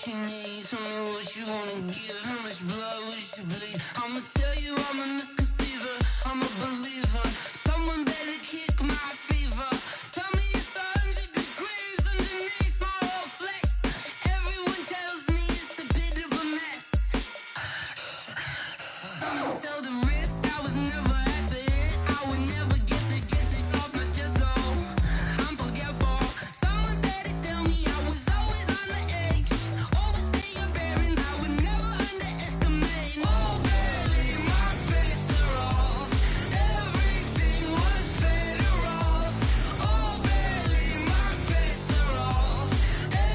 what you need, tell me what you wanna give. How much blood would you bleed? I'ma tell you I'm a misconceiver, I'm a believer. Someone better kick my fever. Tell me it's 100 degrees underneath my whole flesh. Everyone tells me it's a bit of a mess. I'ma tell the risk I was never at the hit. I would never get this off my chest though. I'm forgetful. Someone better tell me I was always on the edge. Overstay your bearings, I would never underestimate. Oh baby, my bets are off. Everything was better off. Oh baby, my bets are off.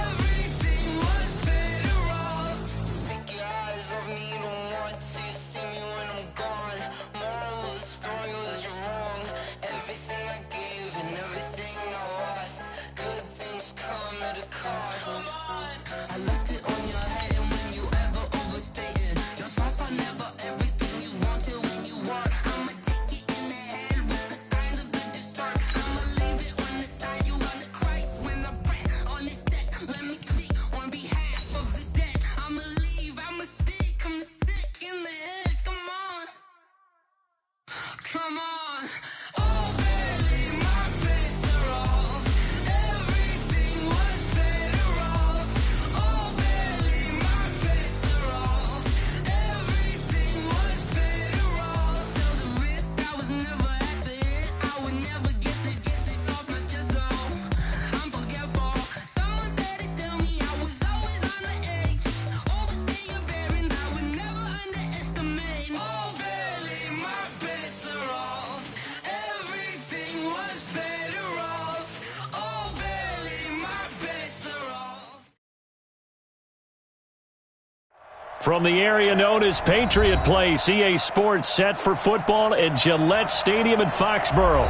Everything was better off. Take your eyes off me, don't want to see me when I'm gone. Moral of the story was you're wrong. Everything I gave and everything I lost. Good things come at a cost. I left it on your head, and when you ever overstay it, your thoughts are never everything you want till when you want. I'ma take it in the head with the signs of the distort. I'ma leave it on the side, you on the Christ when I breath on this set. Let me speak on behalf of the dead. I'ma leave, I'ma speak, I'm the sick in the head. Come on, come on. Oh baby, my bets are off. Everything was better off. Oh baby, my bets are off. Everything was better off. Tell the risk I was never at the hit. I would never get this off my chest though. I'm forgetful. Someone better tell me I was always on the edge. Overstay your bearings, I would never underestimate. Oh baby, my bets are off. Everything was better off. Oh baby, my bets are off. From the area known as Patriot Place, EA Sports set for football at Gillette Stadium in Foxborough.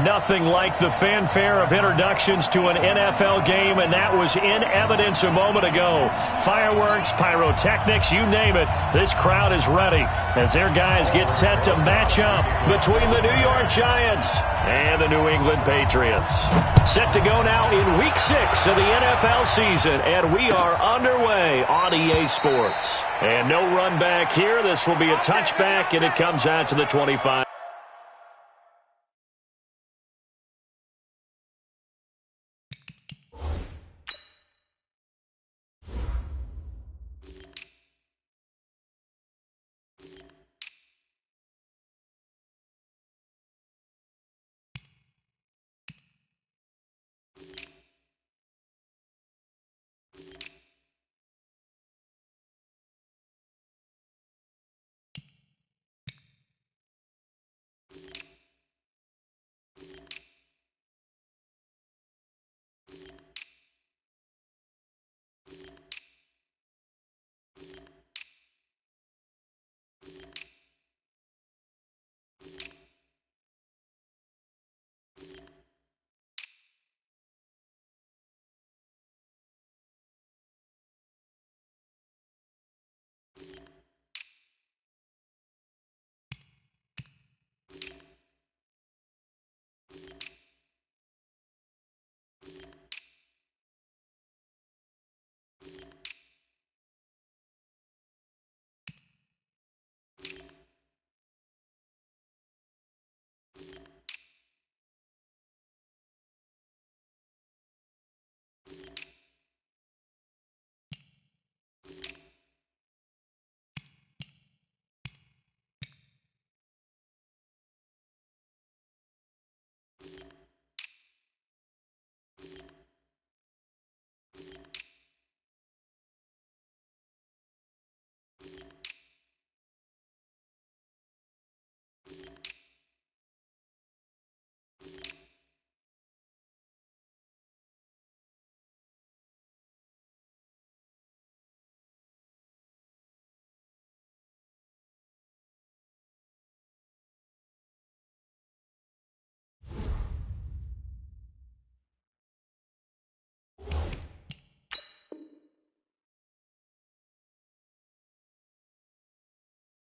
Nothing like the fanfare of introductions to an NFL game, and that was in evidence a moment ago. Fireworks, pyrotechnics, you name it. This crowd is ready as their guys get set to match up between the New York Giants and the New England Patriots. Set to go now in Week 6 of the NFL season, and we are underway on EA Sports. And no run back here. This will be a touchback, and it comes out to the 25.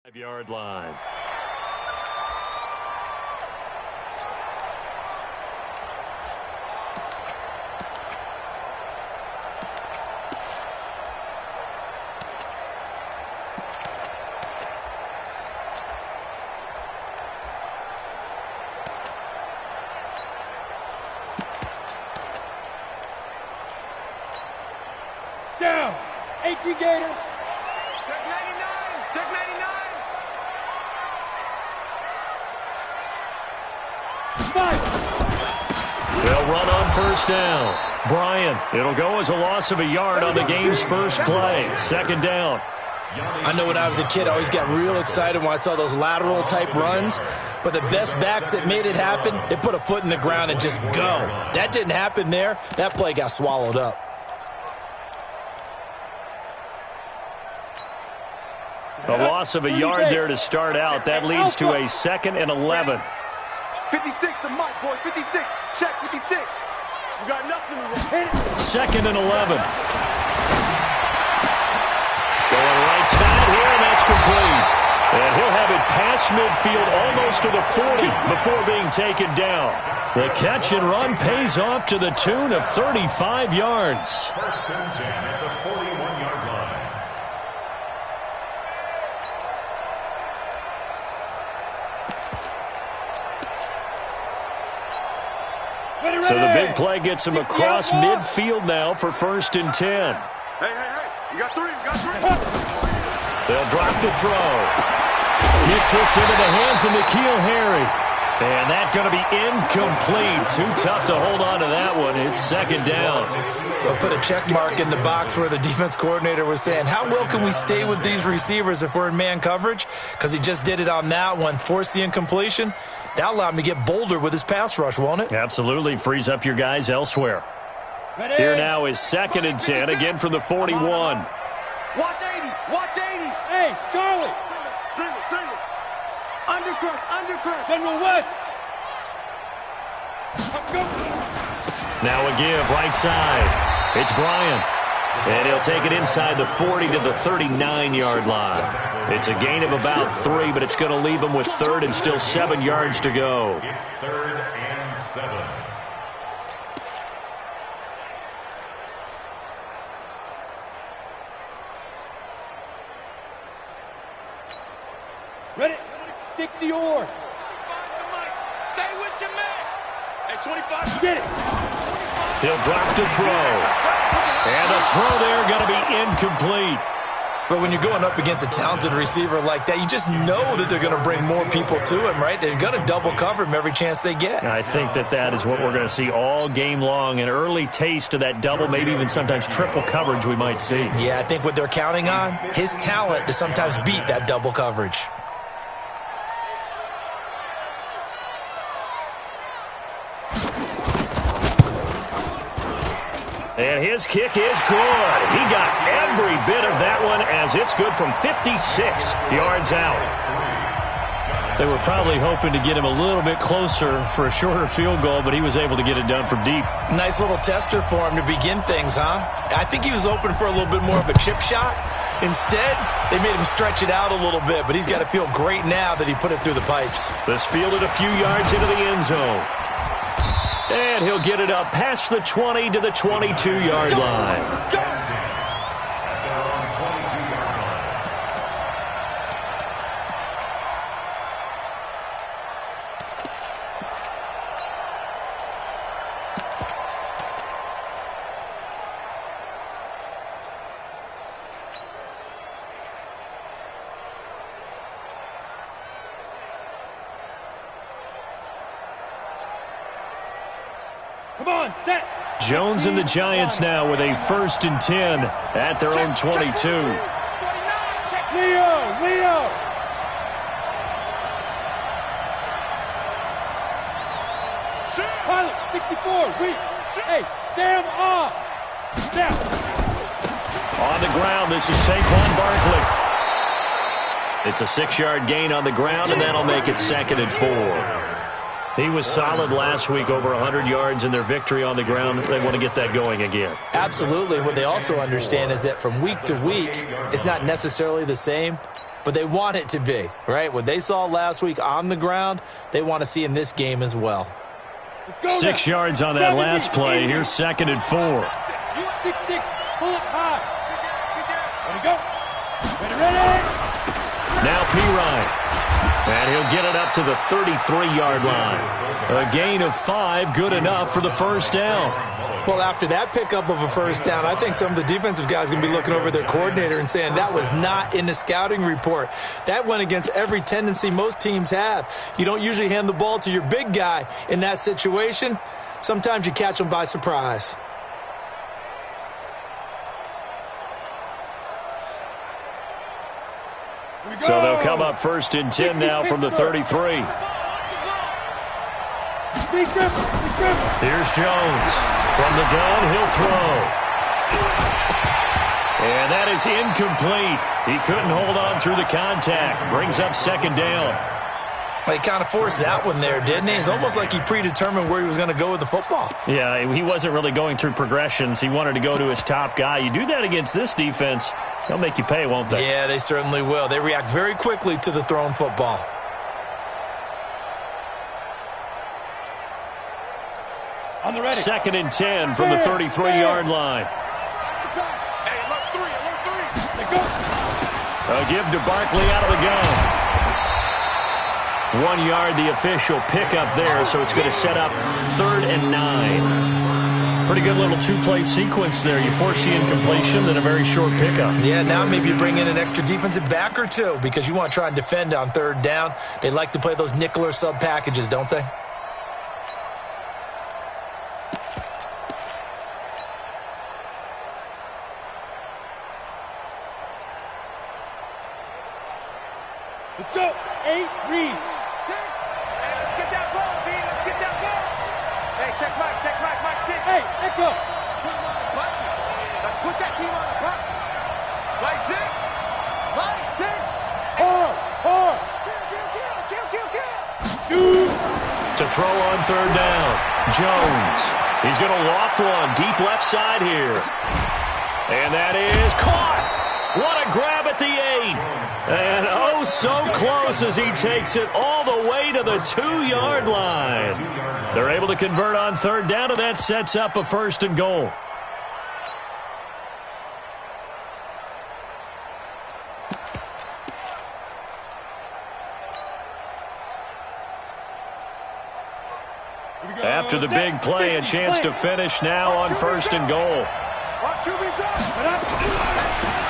Five-yard line. 18 Gator. Check 99. Check 99. They'll run on first down. Bryant, it'll go as a loss of a yard on the game's first play. Second down. I know when I was a kid, I always got real excited when I saw those lateral-type runs. But the best backs that made it happen, they put a foot in the ground and just go. That didn't happen there. That play got swallowed up. A loss of a yard there to start out. That leads to a 2nd and 11. 56 to Mike, boys. 56. Check 56. You got nothing to hit. 2nd and 11. Going right side here, and that's complete. And he'll have it past midfield almost to the 40 before being taken down. The catch and run pays off to the tune of 35 yards. First and 10 at the 41-yard line. So the big play gets him across midfield now for 1st and 10. Hey. You got 3. You got 3. They'll drop the throw. Gets this into the hands of N'Keal Harry. And that's going to be incomplete. Too tough to hold on to that one. It's 2nd down. They'll put a check mark in the box where the defense coordinator was saying, how well can we stay with these receivers if we're in man coverage? Because he just did it on that one, forced the incompletion. That allowed him to get bolder with his pass rush, won't it? Absolutely. Frees up your guys elsewhere. Here now is 2nd and 10, again from the 41. Watch 80. Watch 80. Hey, Charlie. Single. Undercrush. General West. Now a give right side. It's Bryant. And he'll take it inside the 40 to the 39-yard line. It's a gain of about 3, but it's going to leave him with 3rd and still 7 yards to go. It's 3rd and 7. Ready? 60 or. Stay with your man. Hey, 25. Get it. He'll drop to throw. And the throw there going to be incomplete. But when you're going up against a talented receiver like that, you just know that they're going to bring more people to him, right? They're going to double cover him every chance they get. I think that is what we're going to see all game long. An early taste of that double, maybe even sometimes triple coverage we might see. Yeah, I think what they're counting on, his talent to sometimes beat that double coverage. And his kick is good. He got every bit of that one as it's good from 56 yards out. They were probably hoping to get him a little bit closer for a shorter field goal, but he was able to get it done from deep. Nice little tester for him to begin things, huh? I think he was open for a little bit more of a chip shot. Instead, they made him stretch it out a little bit, but he's got to feel great now that he put it through the pipes. This fielded a few yards into the end zone. And he'll get it up past the 20 to the 22-yard line. Come on, set. Jones and the Giants now with a 1st and 10 at their own 22. Leo. Pilot, 64, weak. Hey, Sam off. Step. On the ground, this is Saquon Barkley. It's a 6-yard gain on the ground, and that'll make it 2nd and 4. He was solid last week, over 100 yards in their victory on the ground. They want to get that going again. Absolutely. What they also understand is that from week to week, it's not necessarily the same, but they want it to be, right? What they saw last week on the ground, they want to see in this game as well. 6 yards on that last play. Here's 2nd and 4. You 6'6", pull it high. Ready, go. Ready. Now P. Ryan. And he'll get it up to the 33-yard line. A gain of 5, good enough for the first down. Well, after that pickup of a first down, I think some of the defensive guys are going to be looking over their coordinator and saying that was not in the scouting report. That went against every tendency most teams have. You don't usually hand the ball to your big guy in that situation. Sometimes you catch them by surprise. So they'll come up first and 10 now from the 33. Here's Jones. From the gun, he'll throw. And that is incomplete. He couldn't hold on through the contact. Brings up second down. He kind of forced that one there, didn't he? It's almost like he predetermined where he was going to go with the football. Yeah, he wasn't really going through progressions. He wanted to go to his top guy. You do that against this defense, they'll make you pay, won't they? Yeah, they certainly will. They react very quickly to the thrown football. On the ready. Second and 10 from the 33-yard line. Hey, alert three. Let go. A give to Barkley out of the gun. 1 yard, the official pickup there, so it's going to set up 3rd and 9. Pretty good little two-play sequence there. You force the incompletion, then a very short pickup. Yeah, now maybe you bring in an extra defensive back or two because you want to try and defend on 3rd down. They like to play those nickel or sub packages, don't they? Let's go. 8, read. 6. Hey, let's get that ball, B. Let's get that ball. Hey, check Mike. Mike 6. Hey, echo. Put him on the buttons. Let's put that team on the button. Mike 6. Mike 6. Hard. Kill. Shoot. To throw on 3rd down, Jones. He's going to loft one deep left side here. And that is caught. What a grab at the 8. And oh, so close as he takes it all the way to the 2-yard line. They're able to convert on 3rd down, and that sets up a 1st and goal. After the big play, a chance to finish now on 1st and goal.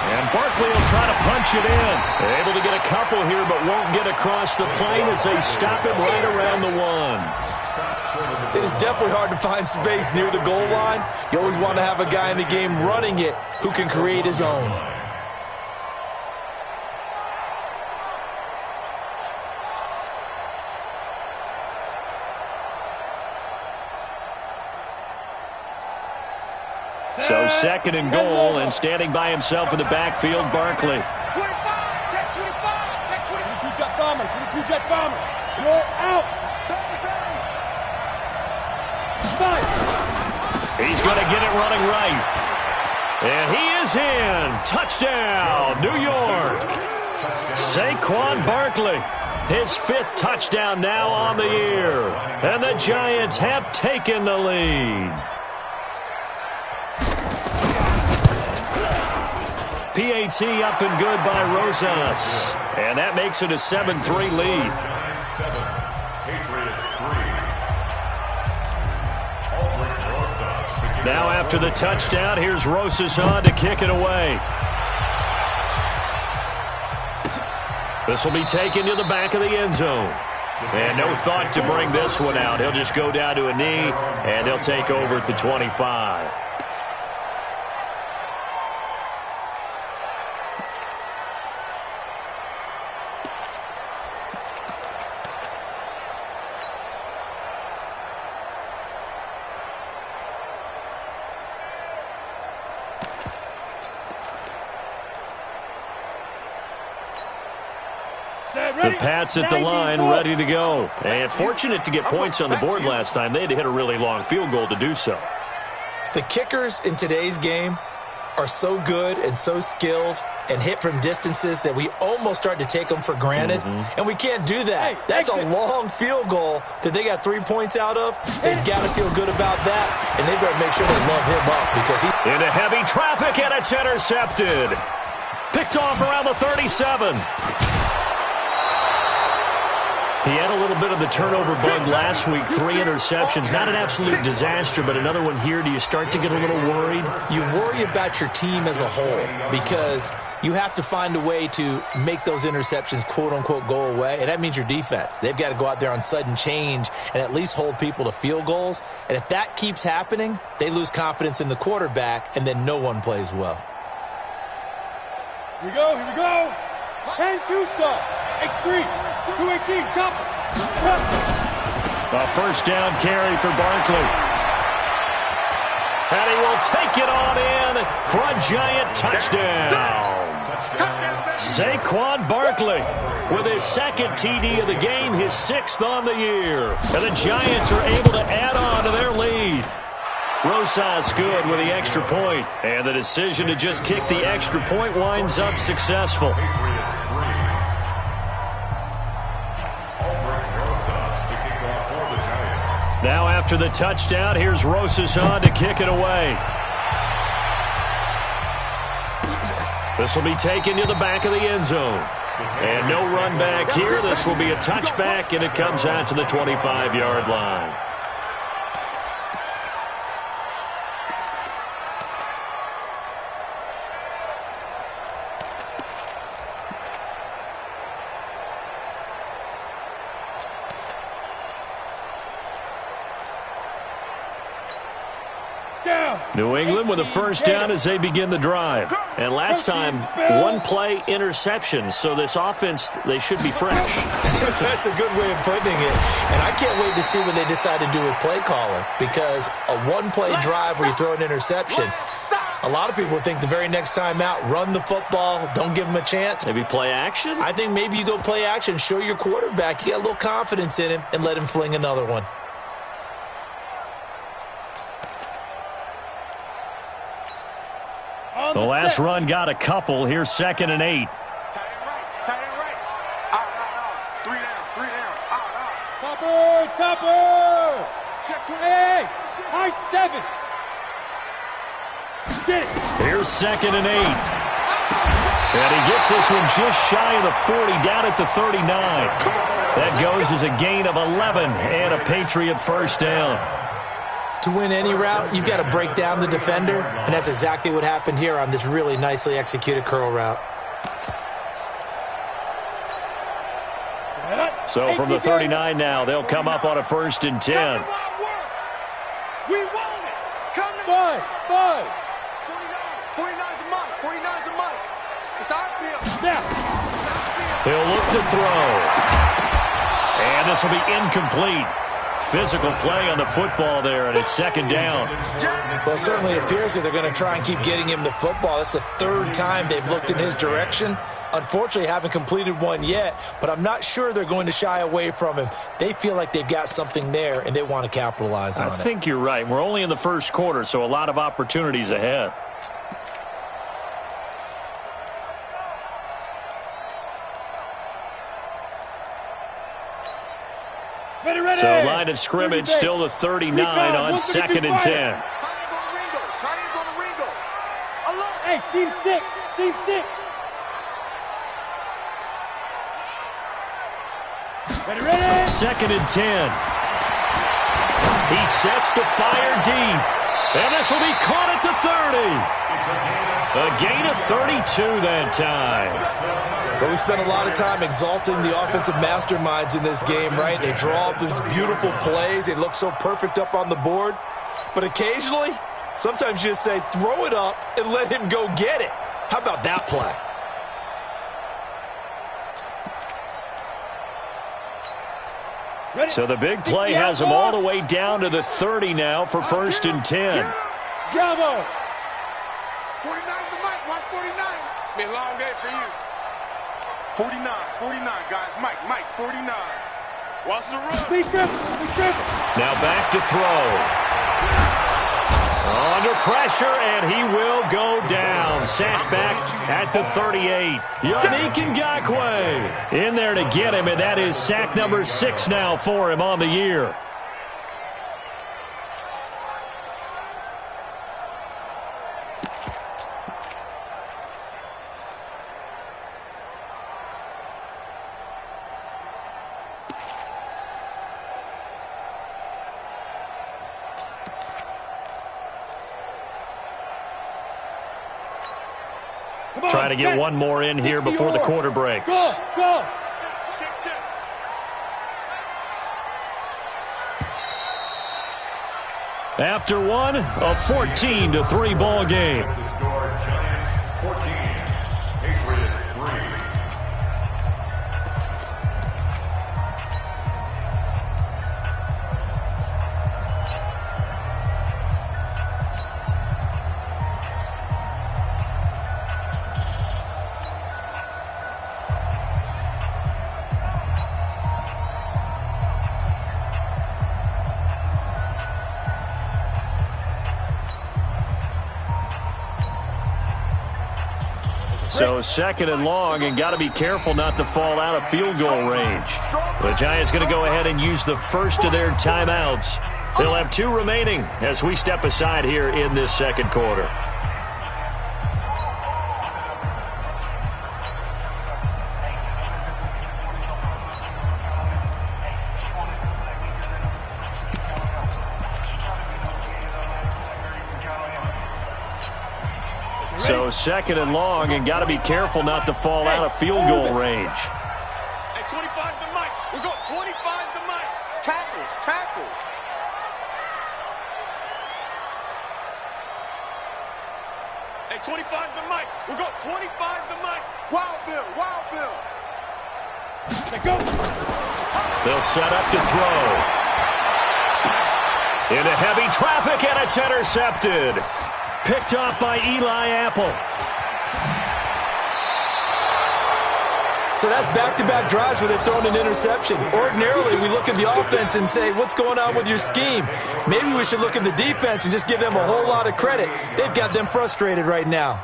And Barkley will try to punch it in. Able to get a couple here, but won't get across the plane as they stop him right around the 1. It is definitely hard to find space near the goal line. You always want to have a guy in the game running it who can create his own. So 2nd and goal, and standing by himself in the backfield, Barkley. 25. Check 25. Check 25. 22 jet bomber. 22 jet bomber. You're out. Five. He's going to get it running right. And he is in. Touchdown, New York. Saquon Barkley. His 5th touchdown now on the year. And the Giants have taken the lead. PAT up and good by Rosas. And that makes it a 7-3 lead. Now after the touchdown, here's Rosas on to kick it away. This will be taken to the back of the end zone. And no thought to bring this one out. He'll just go down to a knee, and they'll take over at the 25. The Pats at the line, ready to go. And fortunate to get points on the board last time. They had to hit a really long field goal to do so. The kickers in today's game are so good and so skilled and hit from distances that we almost start to take them for granted. And we can't do that. That's a long field goal that they got 3 points out of. They've got to feel good about that, and they better make sure they love him up because he... Into heavy traffic, and it's intercepted. Picked off around the 37. He had a little bit of the turnover bug last week, 3 interceptions. Not an absolute disaster, but another one here. Do you start to get a little worried? You worry about your team as a whole because you have to find a way to make those interceptions, quote-unquote, go away, and that means your defense. They've got to go out there on sudden change and at least hold people to field goals. And if that keeps happening, they lose confidence in the quarterback, and then no one plays well. Here we go, here we go. 10-2 stop. X3, 218, chop. A first down carry for Barkley. And he will take it on in for a giant touchdown. Saquon Barkley with his second TD of the game, his 6th on the year. And the Giants are able to add on to their lead. Rosas good with the extra point. And the decision to just kick the extra point winds up successful. Now after the touchdown, here's Rosas on to kick it away. This will be taken to the back of the end zone. And no run back here. This will be a touchback, and it comes out to the 25-yard line. New England with a first down as they begin the drive. And last time, 1-play interception. So this offense, they should be fresh. That's a good way of putting it. And I can't wait to see what they decide to do with play calling. Because a 1-play drive where you throw an interception, a lot of people think the very next time out, run the football, don't give them a chance. Maybe play action? I think maybe you go play action, show your quarterback, you get a little confidence in him, and let him fling another one. The last run got a couple. Here's 2nd and 8. Tight end right. Out. 3 down. Out. Topper. Check 2. Hey. High 7. Get it. Here's 2nd and 8. And he gets this one just shy of the 40, down at the 39. That goes as a gain of 11 and a Patriot first down. To win any route, you've got to break down the defender, and that's exactly what happened here on this really nicely executed curl route. So from the 39 now, they'll come up on a 1st and 10. We want it. Come to 5. 49's the mic. 49's the mic. It's our field. Now. He'll look to throw. And this will be incomplete. Physical play on the football there, and it's 2nd down. Well, it certainly appears that they're going to try and keep getting him the football. That's the 3rd time they've looked in his direction. Unfortunately, haven't completed one yet, but I'm not sure they're going to shy away from him. They feel like they've got something there, and they want to capitalize on it. I think you're right. We're only in the 1st quarter, so a lot of opportunities ahead. So line of scrimmage still the 39 on 2nd and 10. Tight ends on the Ringo. Alert. Hey, seam 6. Seam 6. Ready. 2nd and 10. He sets to fire deep. And this will be caught at the 30. A gain of 32 that time. But we spent a lot of time exalting the offensive masterminds in this game, right? They draw up these beautiful plays. They look so perfect up on the board. But occasionally, sometimes you just say, throw it up and let him go get it. How about that play? So the big play has them all the way down to the 30 now for 1st and 10. Bravo. 49's the mic. Watch 49. It's been a long day for you. 49, guys. Mike, 49. Watch the run. Be careful. Now back to throw. Under pressure, and he will go down. Sacked back at the 38. Yannick Ngakoue in there to get him, and that is sack number 6 now for him on the year. Trying to get one more in here before the quarter breaks. Go. After one, a 14-3 ball game. Score Giants 14, Patriots 3. So second and long, and got to be careful not to fall out of field goal range. The Giants going to go ahead and use the first of their timeouts. They'll have 2 remaining as we step aside here in this second quarter. So second and long, and got to be careful not to fall out of field goal range. Hey, 25 to Mike. We got 25 to Mike. Tackles. Hey, 25 to Mike. We got 25 to Mike. Wild Bill. Let go. They'll set up to throw. Into heavy traffic, and it's intercepted. Picked off by Eli Apple. So that's back-to-back drives where they've thrown an interception. Ordinarily, we look at the offense and say, what's going on with your scheme? Maybe we should look at the defense and just give them a whole lot of credit. They've got them frustrated right now.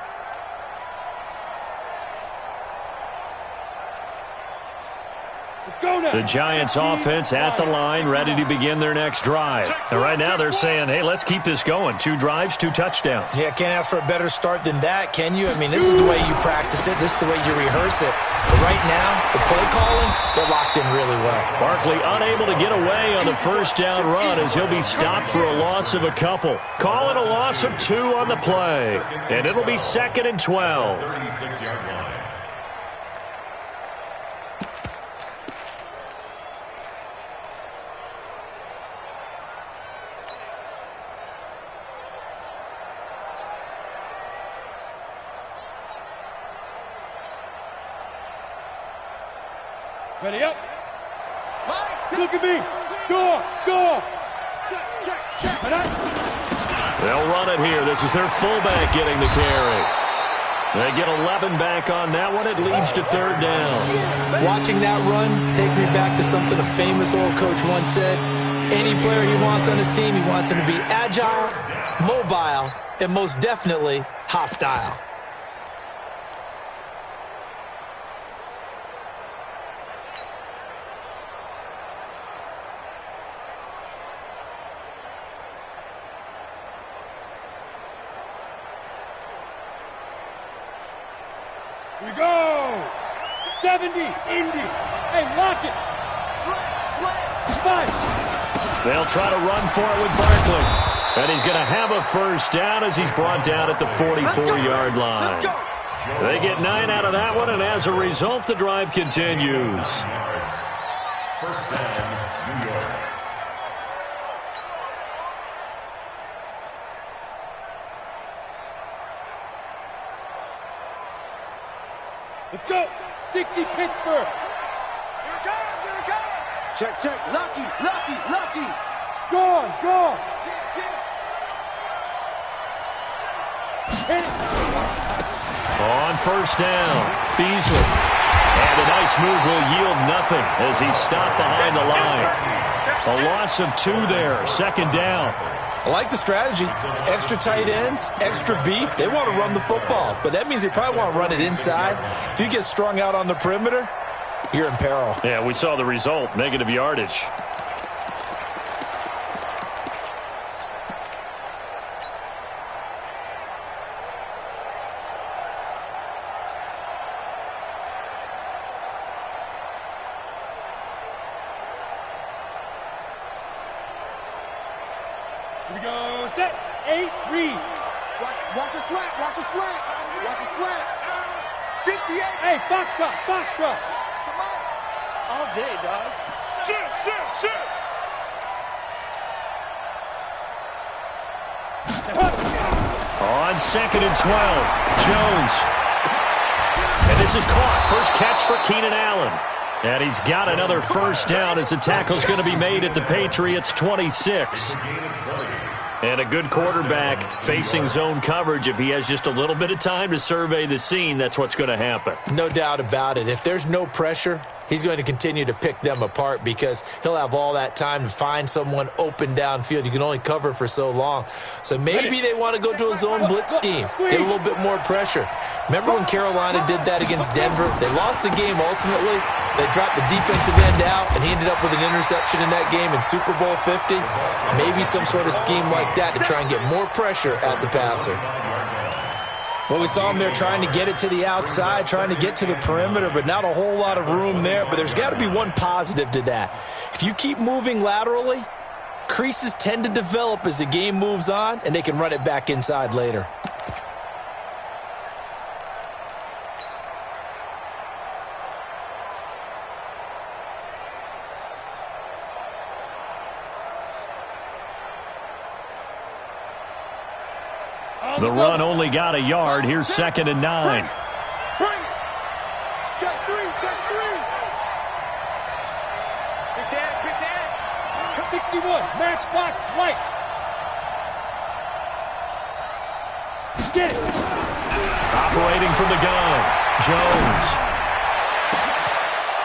The Giants offense at the line, ready to begin their next drive. And right now they're saying, hey, let's keep this going. 2 drives, 2 touchdowns. Yeah, can't ask for a better start than that, can you? I mean, this is the way you practice it. This is the way you rehearse it. But right now, the play calling, they're locked in really well. Barkley unable to get away on the first down run as he'll be stopped for a loss of a couple. Calling a loss of 2 on the play. And it'll be 2nd and 12. 36-yard line. Ready up. Look at me. Go. Check. They'll run it here. This is their fullback getting the carry. They get 11 back on that one. It leads to 3rd down. Watching that run takes me back to something a famous old coach once said. Any player he wants on his team, he wants him to be agile, mobile, and most definitely hostile. We go. 70, Indy. Hey, lock it. Slam. They'll try to run for it with Barkley. And he's going to have a first down as he's brought down at the 44-yard line. They get 9 out of that one, and as a result, the drive continues. First down, New York. Let's go. 60 Pittsburgh. Here it comes. Check. Lucky. Go. Hit it. On first down, Beasley. And a nice move will yield nothing as he's stopped behind the line. A loss of 2 there, 2nd down. I like the strategy. Extra tight ends, extra beef. They want to run the football, but that means they probably want to run it inside. If you get strung out on the perimeter, you're in peril. Yeah, we saw the result, negative yardage. Here we go. Set. 8, read. Watch a slant. 58. Hey, foxtrot, foxtrot. Come on. All day, dog. Shoot. On 2nd and 12, Jones. And this is caught. First catch for Keenan Allen. And he's got another first down as the tackle's going to be made at the Patriots' 26. And a good quarterback facing zone coverage. If he has just a little bit of time to survey the scene, that's what's going to happen. No doubt about it. If there's no pressure, he's going to continue to pick them apart because he'll have all that time to find someone open downfield. You can only cover for so long. So maybe they want to go to a zone blitz scheme, get a little bit more pressure. Remember when Carolina did that against Denver? They lost the game ultimately. They dropped the defensive end out, and he ended up with an interception in that game in Super Bowl 50. Maybe some sort of scheme like that to try and get more pressure at the passer. Well, we saw him there trying to get it to the outside, trying to get to the perimeter, but not a whole lot of room there. But there's got to be one positive to that. If you keep moving laterally, creases tend to develop as the game moves on, and they can run it back inside later. The run only got a yard. Here's 2nd and 9. Bring it. Check three. Big dash. 61, matchbox, lights. Get it. Operating from the gun, Jones.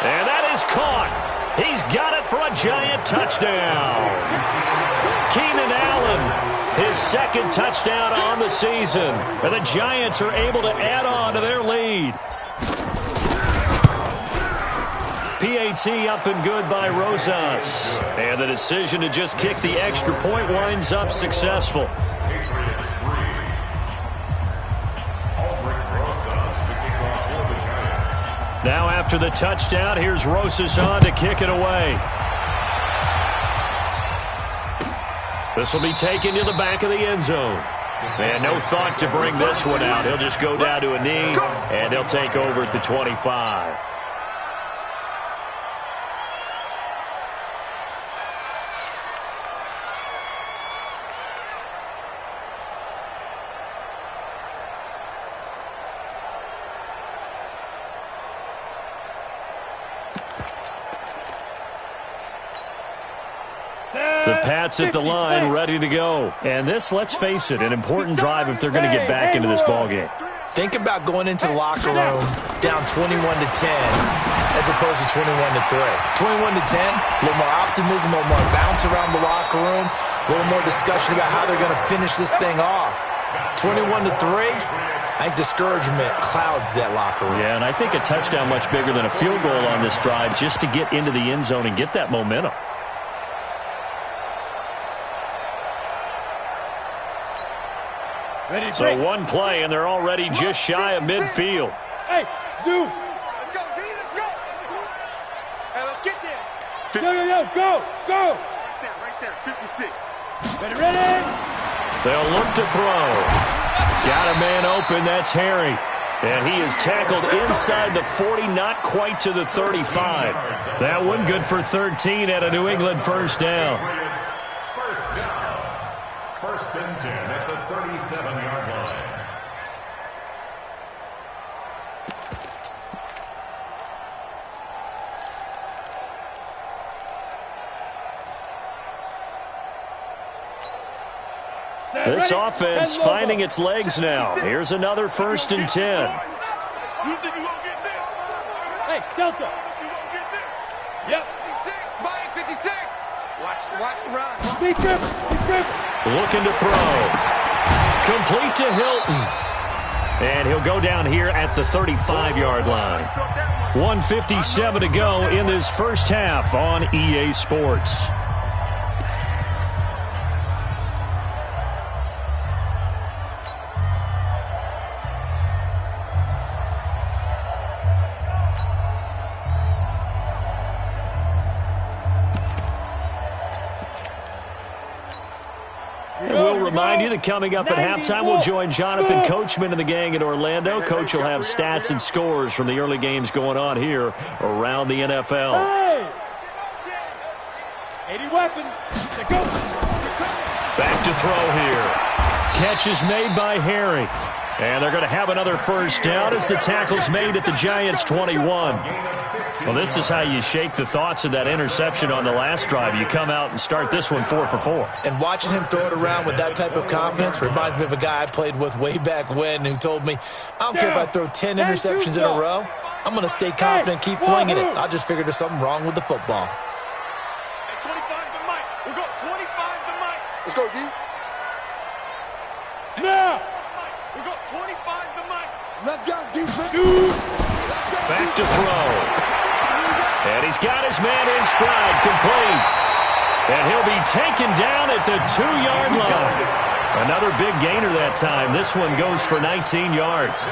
And that is caught. He's got it for a giant touchdown. Keenan Allen, his 2nd touchdown on the season. And the Giants are able to add on to their lead. PAT up and good by Rosas. And the decision to just kick the extra point winds up successful. Patriots 3. Aldrich Rosas to kick off for the Giants. Now after the touchdown, here's Rosas on to kick it away. This will be taken to the back of the end zone. And no thought to bring this one out. He'll just go down to a knee, and he'll take over at the 25. The Pats at the line, ready to go. And this, let's face it, an important drive if they're going to get back into this ballgame. Think about going into the locker room down 21-10 as opposed to 21-3. 21-10, a little more optimism, a little more bounce around the locker room, a little more discussion about how they're going to finish this thing off. 21-3, I think discouragement clouds that locker room. Yeah, and I think a touchdown much bigger than a field goal on this drive just to get into the end zone and get that momentum. So one play, and they're already just shy of midfield. Hey, zoom. Let's go, D, let's go. Hey, let's get there. Yo, go. Right there, 56. Ready. They'll look to throw. Got a man open, that's Harry. And he is tackled inside the 40, not quite to the 35. That one good for 13 at a New England first down. First down. 1st and 10 at the 37-yard line. This offense finding its legs now. Here's another 1st and 10. Hey, Delta. Yep. 56, Mike, 56. Watch the run. Be careful. Looking to throw. Complete to Hilton. And he'll go down here at the 35-yard line. 1:57 to go in this first half on EA Sports. remind you that coming up at halftime, we'll join Jonathan Coachman and the gang in Orlando. Coach will have stats and scores from the early games going on here around the NFL. Hey! 80 weapon. Go. Back to throw here. Catch is made by Harry. And they're going to have another first down as the tackle's made at the Giants' 21. Well, this is how you shake the thoughts of that interception on the last drive. You come out and start this one 4 for 4. And watching him throw it around with that type of confidence reminds me of a guy I played with way back when who told me, I don't care if I throw 10 interceptions in a row. I'm going to stay confident, keep flinging it. I just figured there's something wrong with the football. Hey, 25 to Mike. We go 25 to Mike. Let's go, D. Now! We go 25 to Mike. Let's go, defense! Back to throw. And he's got his man in stride, complete. And he'll be taken down at the 2-yard line. Another big gainer that time. This one goes for 19 yards.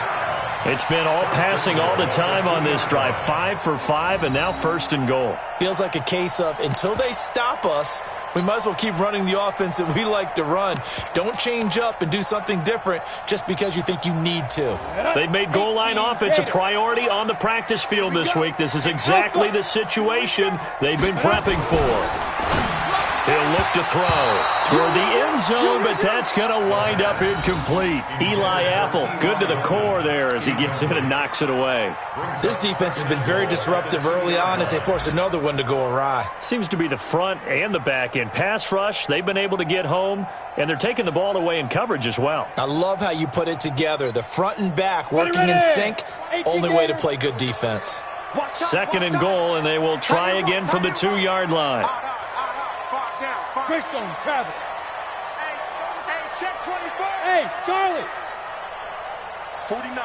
It's been all passing all the time on this drive. 5 for 5, and now first and goal. Feels like a case of until they stop us, we might as well keep running the offense that we like to run. Don't change up and do something different just because you think you need to. They've made goal line offense a priority on the practice field this week. This is exactly the situation they've been prepping for. He'll look to throw toward the end zone, but that's going to wind up incomplete. Eli Apple, good to the core there as he gets in and knocks it away. This defense has been very disruptive early on as they force another one to go awry. Seems to be the front and the back end. Pass rush, they've been able to get home, and they're taking the ball away in coverage as well. I love how you put it together. The front and back working in sync, only way to play good defense. Second and goal, and they will try again from the 2-yard line. Greystone, travel. Hey, check 24. Hey, Charlie. 49,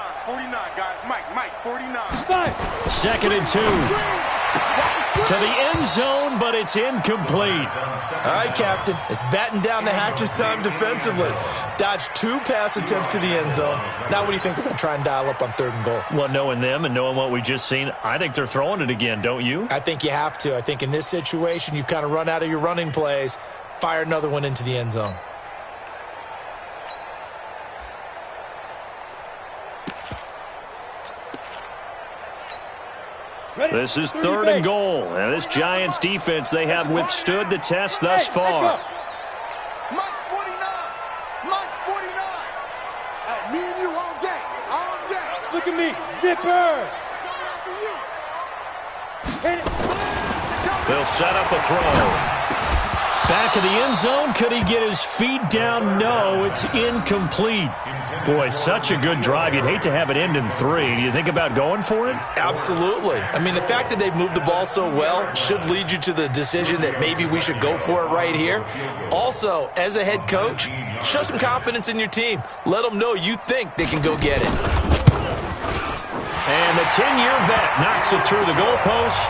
guys. Mike, 49. 5. Second and 2. To the end zone, but it's incomplete. All right, Captain. It's batting down the hatches time defensively. Dodged 2 pass attempts to the end zone. Now what do you think they're going to try and dial up on 3rd and goal? Well, knowing them and knowing what we just seen, I think they're throwing it again, don't you? I think you have to. I think in this situation, you've kind of run out of your running plays. Fire another one into the end zone. This is 3rd and goal. And this Giants defense, they have withstood the test thus far. Mike's 49. Mike's 49. Hey, me and you all day. All day. Look at me. Zipper. Hit it. They'll set up a throw. Back of the end zone. Could he get his feet down? No, it's incomplete. Boy, such a good drive. You'd hate to have it end in 3. Do you think about going for it? Absolutely. I mean, the fact that they've moved the ball so well should lead you to the decision that maybe we should go for it right here. Also, as a head coach, show some confidence in your team. Let them know you think they can go get it. And the 10-year vet knocks it through the goalpost,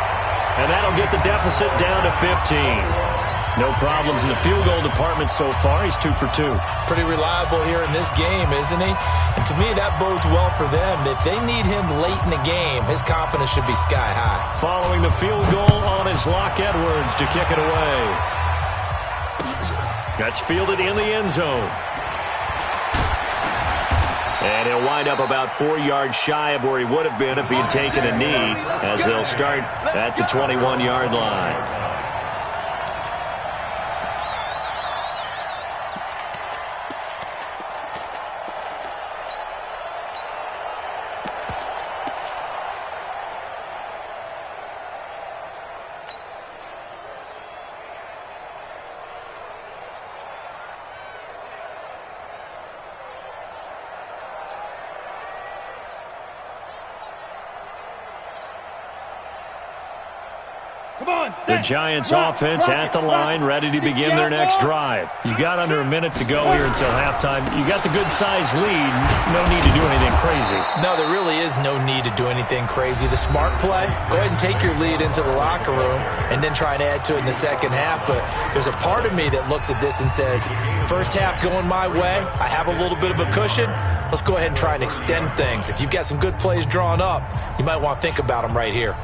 and that'll get the deficit down to 15. No problems in the field goal department so far. He's 2 for 2. Pretty reliable here in this game, isn't he? And to me, that bodes well for them. If they need him late in the game, his confidence should be sky high. Following the field goal on his Locke Edwards to kick it away. That's fielded in the end zone. And he'll wind up about 4 yards shy of where he would have been if he had taken a knee, as they'll start at the 21-yard line. The Giants offense at the line, ready to begin their next drive. You've got under a minute to go here until halftime. You got the good-sized lead. No need to do anything crazy. No, there really is no need to do anything crazy. The smart play, go ahead and take your lead into the locker room and then try and add to it in the second half. But there's a part of me that looks at this and says, first half going my way, I have a little bit of a cushion. Let's go ahead and try and extend things. If you've got some good plays drawn up, you might want to think about them right here.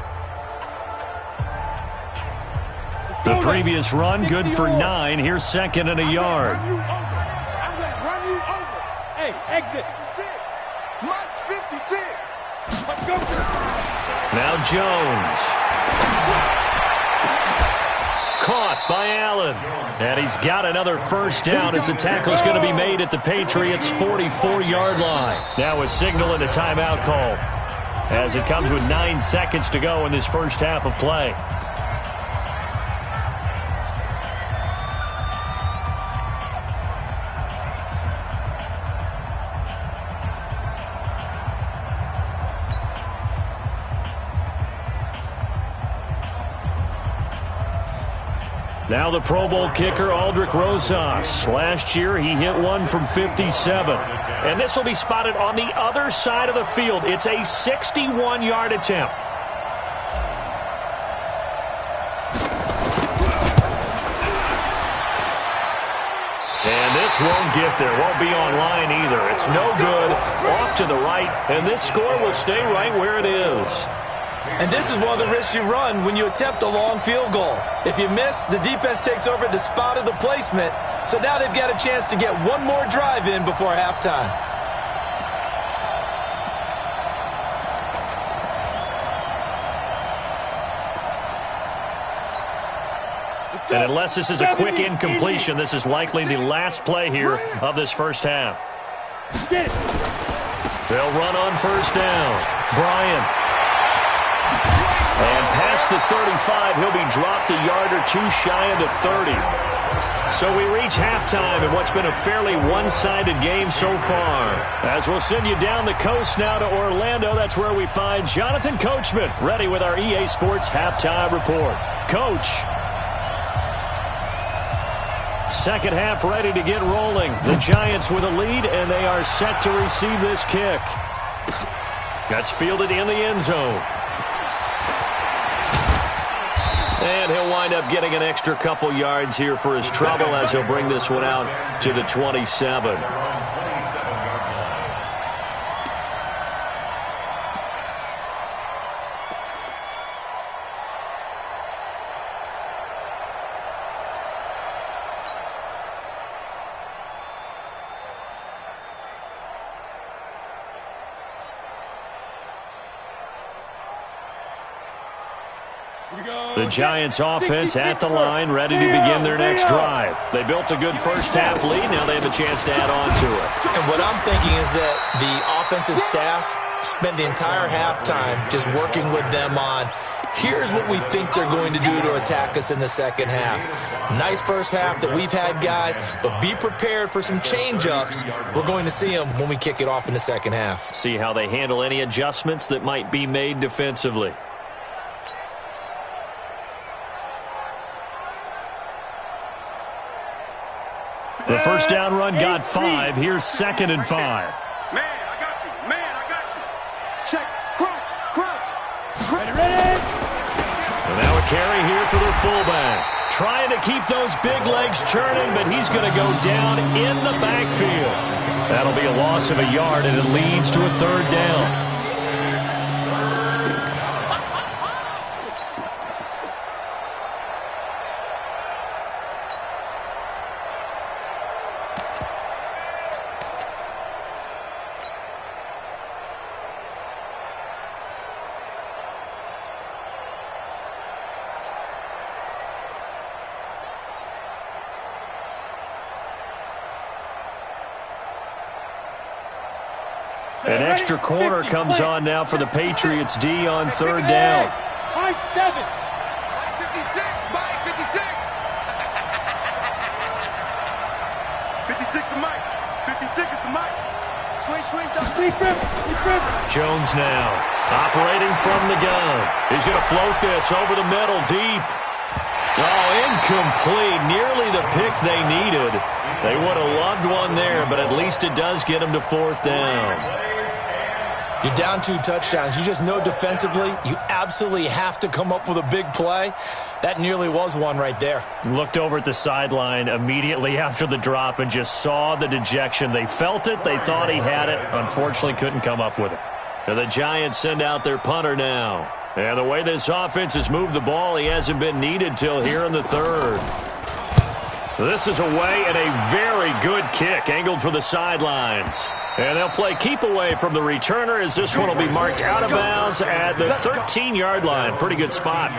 The previous run, good for 9. Here's 2nd and a yard. Hey, exit. 56. Mike's 56. Let's go. Now Jones. Caught by Allen. And he's got another first down as the tackle's going to be made at the Patriots' 44-yard line. Now a signal and a timeout call as it comes with 9 seconds to go in this first half of play. Now the Pro Bowl kicker, Aldrick Rosas. Last year, he hit one from 57. And this will be spotted on the other side of the field. It's a 61-yard attempt. And this won't get there. Won't be online either. It's no good. Off to the right. And this score will stay right where it is. And this is one of the risks you run when you attempt a long field goal. If you miss, the defense takes over at the spot of the placement. So now they've got a chance to get one more drive in before halftime. And unless this is a quick incompletion, this is likely the last play here of this first half. They'll run on first down. Bryant. And past the 35, he'll be dropped a yard or two shy of the 30. So we reach halftime in what's been a fairly one-sided game so far. As we'll send you down the coast now to Orlando, that's where we find Jonathan Coachman, ready with our EA Sports Halftime Report. Coach. Second half ready to get rolling. The Giants with a lead, and they are set to receive this kick. That's fielded in the end zone. And he'll wind up getting an extra couple yards here for his trouble as he'll bring this one out to the 27. The Giants offense at the line, ready to begin their next drive. They built a good first half lead. Now they have a chance to add on to it. And what I'm thinking is that the offensive staff spent the entire halftime just working with them on, here's what we think they're going to do to attack us in the second half. Nice first half that we've had, guys, but be prepared for some change-ups. We're going to see them when we kick it off in the second half. See how they handle any adjustments that might be made defensively. The first down run got 5. Here's 2nd and 5. Man, I got you. Man, I got you. Check. Crunch. Crunch. Ready. And now a carry here for their fullback. Trying to keep those big legs churning, but he's going to go down in the backfield. That'll be a loss of a yard, and it leads to a 3rd down. An extra corner comes on now for the Patriots D on 3rd down. Mike 7. Mike 56. Mike 56. 56 to Mike. 56 is to Mike. Squeeze, Jones now operating from the gun. He's going to float this over the middle deep. Oh, incomplete. Nearly the pick they needed. They would have loved one there, but at least it does get them to 4th down. You're down 2 touchdowns. You just know defensively you absolutely have to come up with a big play. That nearly was one right there. Looked over at the sideline immediately after the drop and just saw the dejection. They felt it. They thought he had it. Unfortunately, couldn't come up with it. And the Giants send out their punter now. And the way this offense has moved the ball, he hasn't been needed till here in the 3rd. This is away and a very good kick angled for the sidelines. And they'll play keep away from the returner as this one will be marked out of bounds at the 13-yard line. Pretty good spot.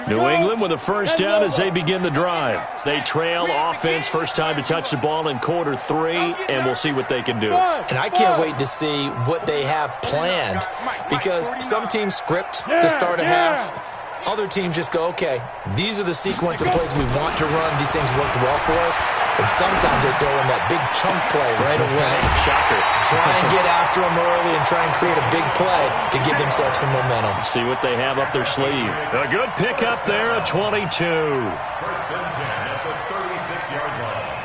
New England with a first down as they begin the drive. They trail offense, first time to touch the ball in quarter 3, and we'll see what they can do. And I can't wait to see what they have planned, because some teams script to start a half. Other teams just go, okay, these are the sequence of plays we want to run. These things worked well for us. And sometimes they throw in that big chunk play right away. Shocker. Try and get after them early and try and create a big play to give themselves some momentum. See what they have up their sleeve. A good pickup there, a 22. First and 10 at the 36-yard line.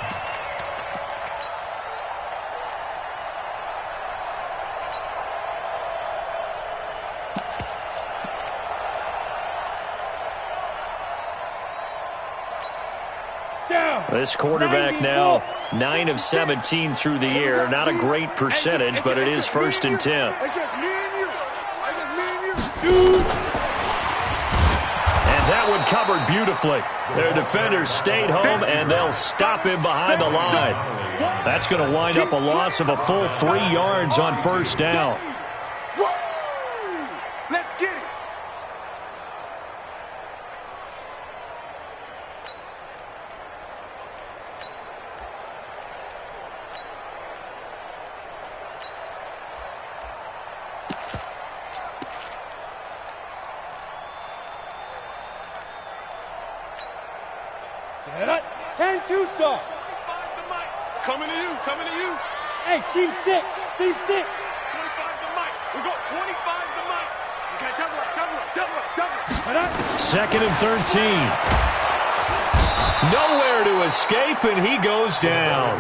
This quarterback now 9 of 17 through the air. Not a great percentage, but it is first and 10. It's just me and you. It's just me and you. Shoot. And that one covered beautifully. Their defenders stayed home, and they'll stop him behind the line. That's going to wind up a loss of a full 3 yards on first down. Let's get it. Set up. 10-2 saw. Coming to you, coming to you. Hey, seam 6. Seam 6. 25 to Mike. We got 25 to Mike. Okay, double up. Second and 13. Nowhere to escape, and he goes down.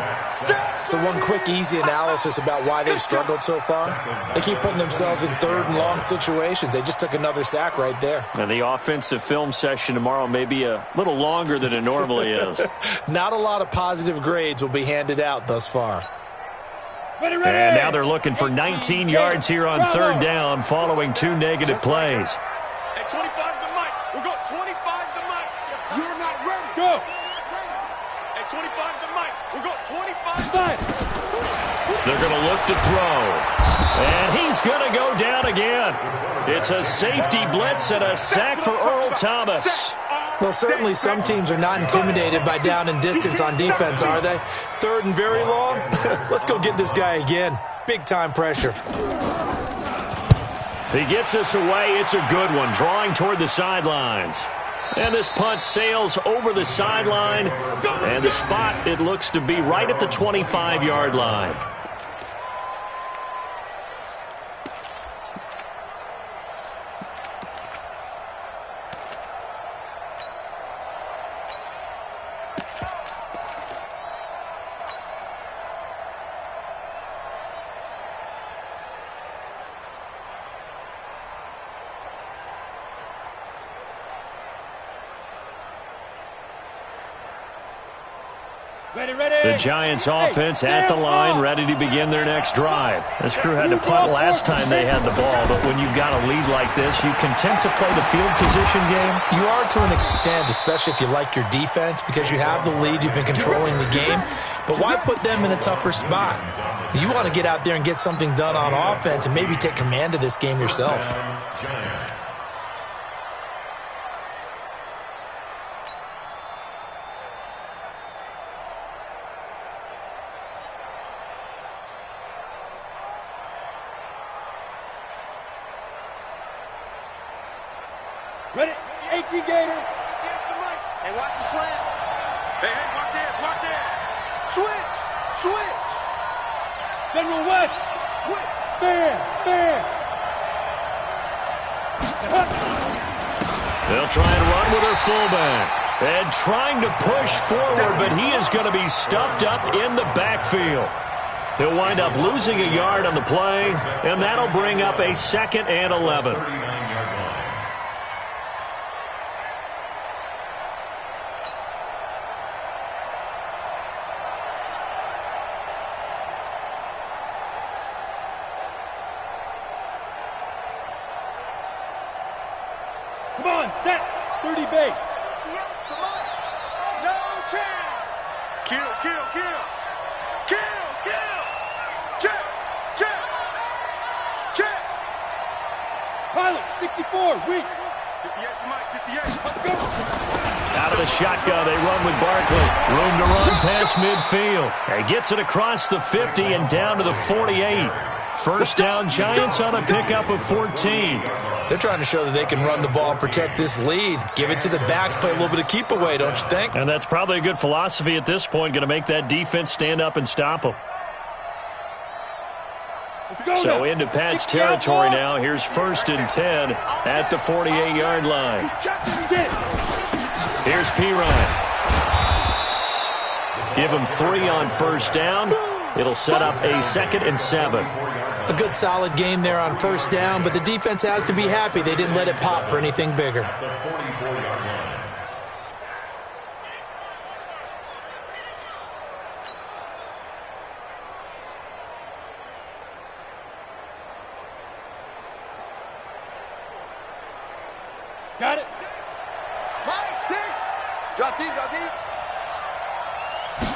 So one quick, easy analysis about why they've struggled so far. They keep putting themselves in third and long situations. They just took another sack right there. And the offensive film session tomorrow may be a little longer than it normally is. Not a lot of positive grades will be handed out thus far. Ready. And now they're looking for 19 yards here on third down following 2 negative plays. Hey, 25 to Mike. We got 25 to Mike. You're not ready. Go. Hey, 25 to Mike. We got 25 to Five. They're going to look to throw. And he's going to go down again. It's a safety blitz and a sack for Earl Thomas. Well, certainly some teams are not intimidated by down and distance on defense, are they? Third and very long? Let's go get this guy again. Big-time pressure. He gets us away. It's a good one, drawing toward the sidelines. And this punt sails over the sideline. And the spot, it looks to be right at the 25-yard line. Ready. The Giants offense at the line, ready to begin their next drive. This crew had to punt last time they had the ball, but when you've got a lead like this, you content to play the field position game? You are to an extent, especially if you like your defense, because you have the lead, you've been controlling the game. But why put them in a tougher spot? You want to get out there and get something done on offense and maybe take command of this game yourself. Ready. 18 Gator. Hey, watch the slant. Hey, watch it, watch it. Switch. General West. Switch. Fair. They'll try and run with their fullback. And trying to push forward, but he is going to be stuffed up in the backfield. He'll wind up losing a yard on the play, and that'll bring up a 2nd and 11. Come on, set. 30 base. No chance. Kill. Check. Pilot, 64, weak. 58 to Mike, 58. Let's go. Out of the shotgun, they run with Barkley. Room to run past midfield. He gets it across the 50 and down to the 48. First down, Giants on a pickup of 14. They're trying to show that they can run the ball and protect this lead. Give it to the backs, play a little bit of keep away, don't you think? And that's probably a good philosophy at this point, going to make that defense stand up and stop them. So into Pat's territory now. Here's 1st and 10 at the 48-yard line. Here's Pirine. Give him 3 on first down. It'll set up a 2nd and 7. A good solid game there on first down, but the defense has to be happy they didn't let it pop for anything bigger. Got it. Mike, 6. Drop deep.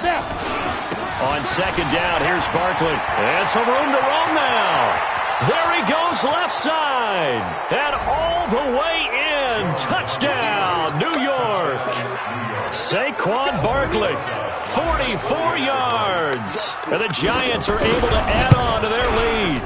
Now. On 2nd down, here's Barkley. And some room to run now. There he goes left side. And all the way in. Touchdown, New York. Saquon Barkley, 44 yards. And the Giants are able to add on to their lead.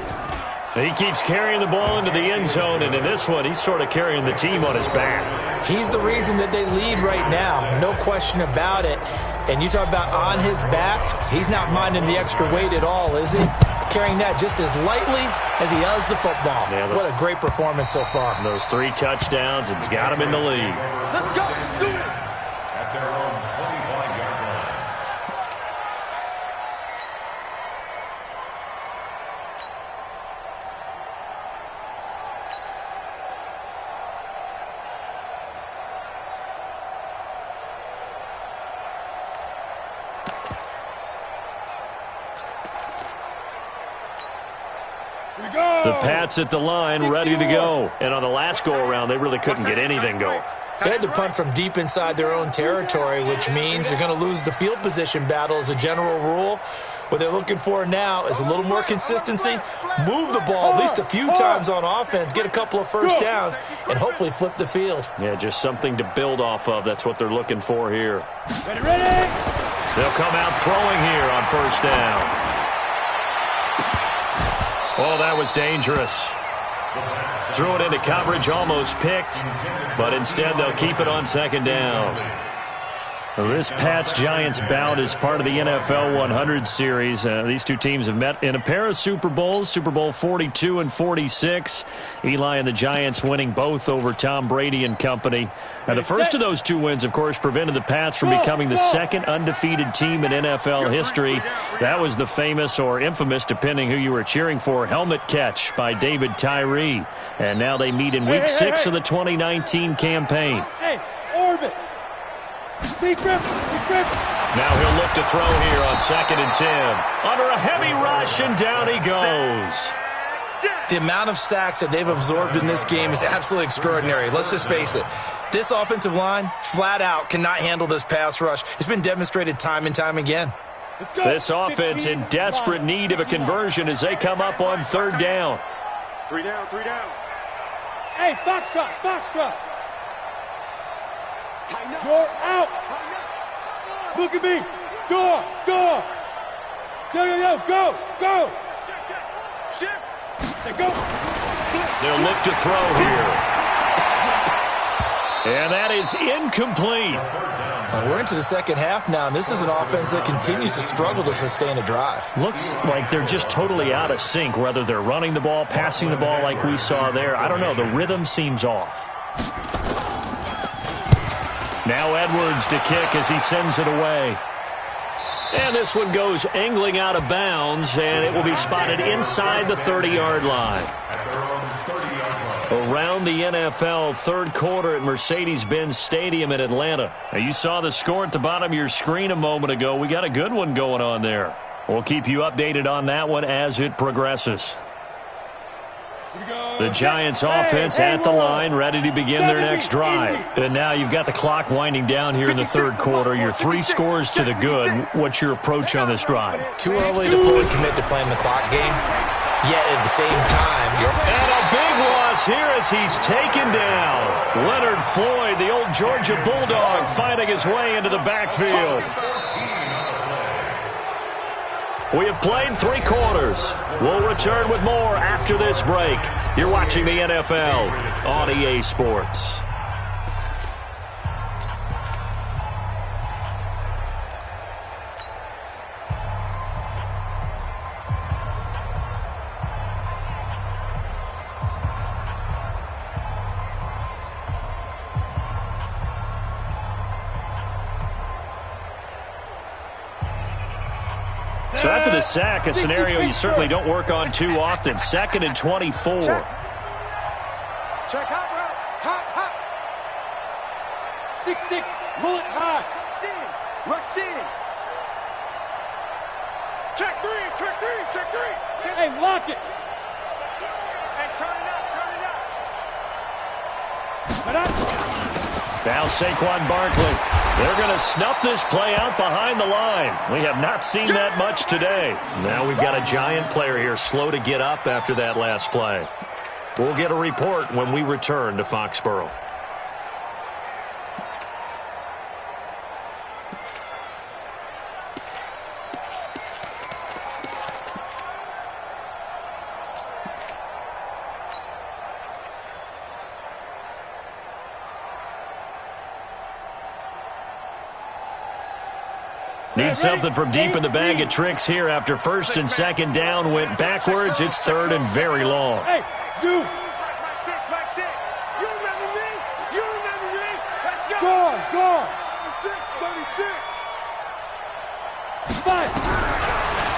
He keeps carrying the ball into the end zone, and in this one, he's sort of carrying the team on his back. He's the reason that they lead right now, no question about it. And you talk about on his back, he's not minding the extra weight at all, is he? Carrying that just as lightly as he does the football. Yeah, what a great performance so far. Those 3 touchdowns, it's got him in the lead. Let's go. Do it. At their own 25-yard line. The Pats at the line, ready to go. And on the last go-around, they really couldn't get anything going. They had to punt from deep inside their own territory, which means you're going to lose the field position battle as a general rule. What they're looking for now is a little more consistency, move the ball at least a few times on offense, get a couple of first downs, and hopefully flip the field. Yeah, just something to build off of. That's what they're looking for here. Ready. They'll come out throwing here on first down. Oh, that was dangerous. Threw it into coverage, almost picked, but instead they'll keep it on 2nd down. This Pats-Giants bout is part of the NFL 100 series. These two teams have met in a pair of Super Bowls, Super Bowl 42 and 46. Eli and the Giants winning both over Tom Brady and company. Now, the first of those 2 wins, of course, prevented the Pats from becoming the 2nd undefeated team in NFL history. That was the famous or infamous, depending who you were cheering for, helmet catch by David Tyree. And now they meet in Week 6 of the 2019 campaign. Hey, orbit. Now he'll look to throw here on 2nd and 10. Under a heavy rush, and down he goes. The amount of sacks that they've absorbed in this game is absolutely extraordinary. Let's just face it. This offensive line, flat out, cannot handle this pass rush. It's been demonstrated time and time again. This offense in desperate need of a conversion as they come up on 3rd down. 3 down. Hey, Foxtrot. You're out. Look at me. Go. Yo, go. Shift. Go. They'll look to throw here. And that is incomplete. We're into the 2nd half now, and this is an offense that continues to struggle to sustain a drive. Looks like they're just totally out of sync, whether they're running the ball, passing the ball like we saw there. I don't know. The rhythm seems off. Now Edwards to kick as he sends it away. And this one goes angling out of bounds, and it will be spotted inside the 30-yard line. Around the NFL third quarter at Mercedes-Benz Stadium in Atlanta. Now, you saw the score at the bottom of your screen a moment ago. We got a good one going on there. We'll keep you updated on that one as it progresses. The Giants offense at the line, ready to begin their next drive. And now you've got the clock winding down here in the third quarter. You're 3 scores to the good. What's your approach on this drive? Too early to fully commit to playing the clock game. Yet at the same time, and a big loss here as he's taken down. Leonard Floyd, the old Georgia Bulldog, fighting his way into the backfield. We have played 3 quarters. We'll return with more after this break. You're watching the NFL on EA Sports. So after the sack, a scenario you certainly don't work on too often. 2nd and 24. Check hot route. Hot. 6-6. Pull it high. Rush in. Check three. Hey, lock it. Hey, turn it up. Now Saquon Barkley. They're going to snuff this play out behind the line. We have not seen that much today. Now we've got a Giant player here slow to get up after that last play. We'll get a report when we return to Foxborough. Need something from deep in the bag of tricks here after 1st and 2nd down went backwards. It's 3rd and very long. Hey, dude. Mike six. You remember me? Let's go. Go. 36. Fight.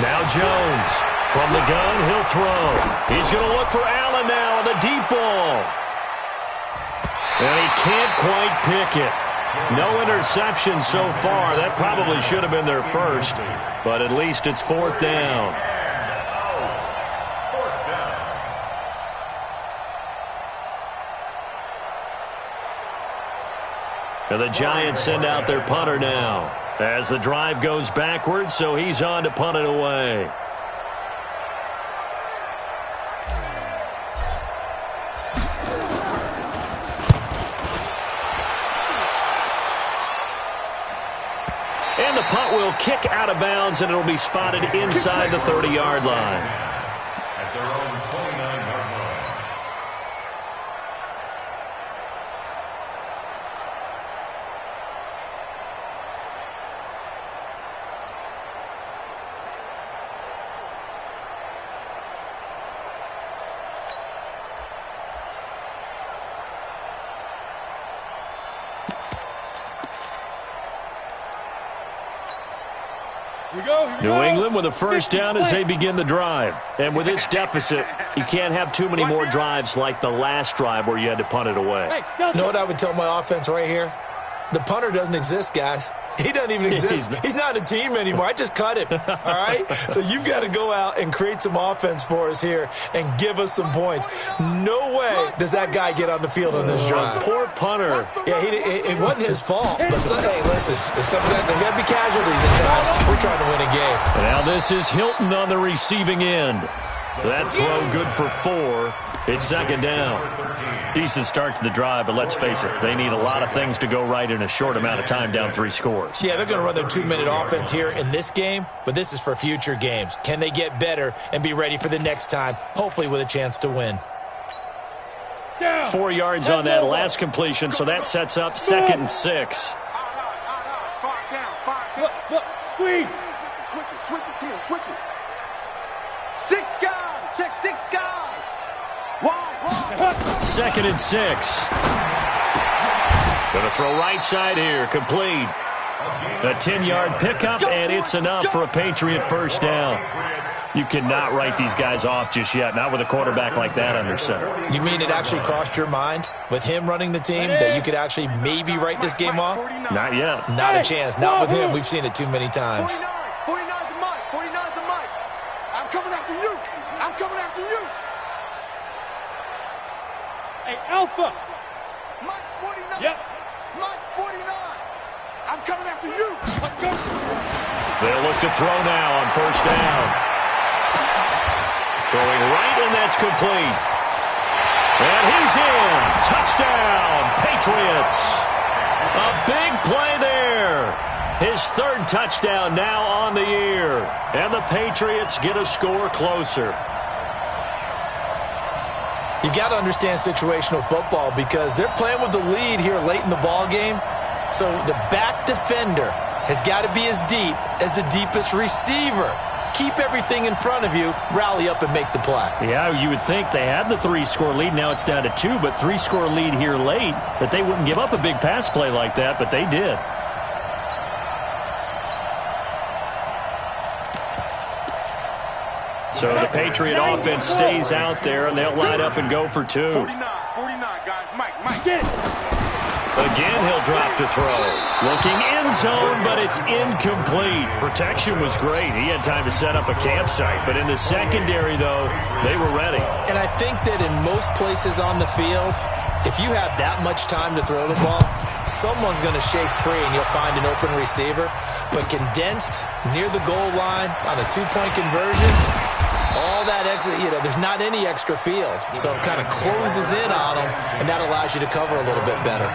Now Jones. From the gun, he'll throw. He's going to look for Allen now on the deep ball. And he can't quite pick it. No interception so far. That probably should have been their first, but at least it's 4th down. And the Giants send out their punter now as the drive goes backwards, so he's on to punt it away. And the punt will kick out of bounds, and it'll be spotted inside the 30-yard line. At their own 29-yard line. New England with a first down as they begin the drive. And with this deficit, you can't have too many more drives like the last drive where you had to punt it away. you know what I would tell my offense right here? The punter doesn't exist, guys. He doesn't even exist. He's not a team anymore. I just cut him, all right? So you've got to go out and create some offense for us here and give us some points. No way does that guy get on the field on this drive. Poor punter. Yeah, it wasn't his fault. But hey, listen, there's got to be casualties at times. We're trying to win a game. Now this is Hilton on the receiving end. That throw good for 4. It's 2nd down. Decent start to the drive, but let's face it, they need a lot of things to go right in a short amount of time, down 3 scores. Yeah, they're going to run their 2-minute offense here in this game, but this is for future games. Can they get better and be ready for the next time, hopefully with a chance to win? 4 yards on that last completion, so that sets up 2nd and 6. 5 down. Look, squeeze. Switch it. Come on, switch it. 6 guys. Check 6 guys. Wide. 2nd and 6. Gonna throw right side here, complete. A 10-yard pickup, and it's enough for a Patriot first down. You cannot write these guys off just yet, not with a quarterback like that under center. You mean it actually crossed your mind with him running the team that you could actually maybe write this game off? Not yet. Not a chance. Not with him. We've seen it too many times. 49's the mic. 49's the mic. I'm coming after you. I'm coming after you. Hey, Alpha. Mike's 49. Yep. Mike's 49. I'm coming after you. Let's go. They'll look to throw now on first down. Throwing right, and that's complete. And he's in. Touchdown, Patriots. A big play there. His third touchdown now on the year. And the Patriots get a score closer. You've got to understand situational football because they're playing with the lead here late in the ball game. So the back defender has got to be as deep as the deepest receiver. Keep everything in front of you, rally up and make the play. Yeah, you would think they had the 3-score lead. Now it's down to 2, but 3-score lead here late, that they wouldn't give up a big pass play like that, but they did. So the Patriot offense stays out there, and they'll line up and go for 2. 49, guys. Mike. Again, he'll drop to throw. Looking end zone, but it's incomplete. Protection was great. He had time to set up a campsite. But in the secondary, though, they were ready. And I think that in most places on the field, if you have that much time to throw the ball, someone's going to shake free and you'll find an open receiver. But condensed near the goal line on a 2-point conversion, all that exit, there's not any extra field. So it kind of closes in on them, and that allows you to cover a little bit better.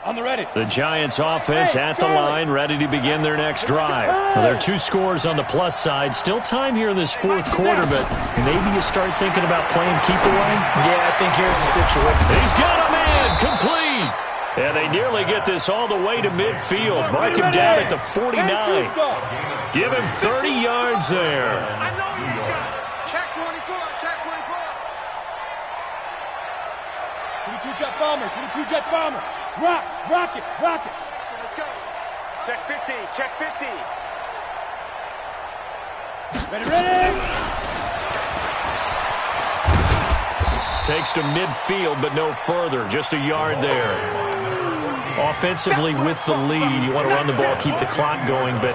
On the ready. The Giants offense at the line, ready to begin their next drive. Well, there are 2 scores on the plus side. Still time here in this fourth quarter, but maybe you start thinking about playing keep away? Yeah, I think here's the situation. He's got a man, complete. And they nearly get this all the way to midfield. Mark him down at the 49. Give him 30 yards there. I know you got it. Check 24. Check 24. 22 jet bomber. 22 jet bomber. Rock it. Let's go. Check 15. Check 15. Ready. Takes to midfield, but no further. Just a yard there. Offensively with the lead, you want to run the ball, keep the clock going, but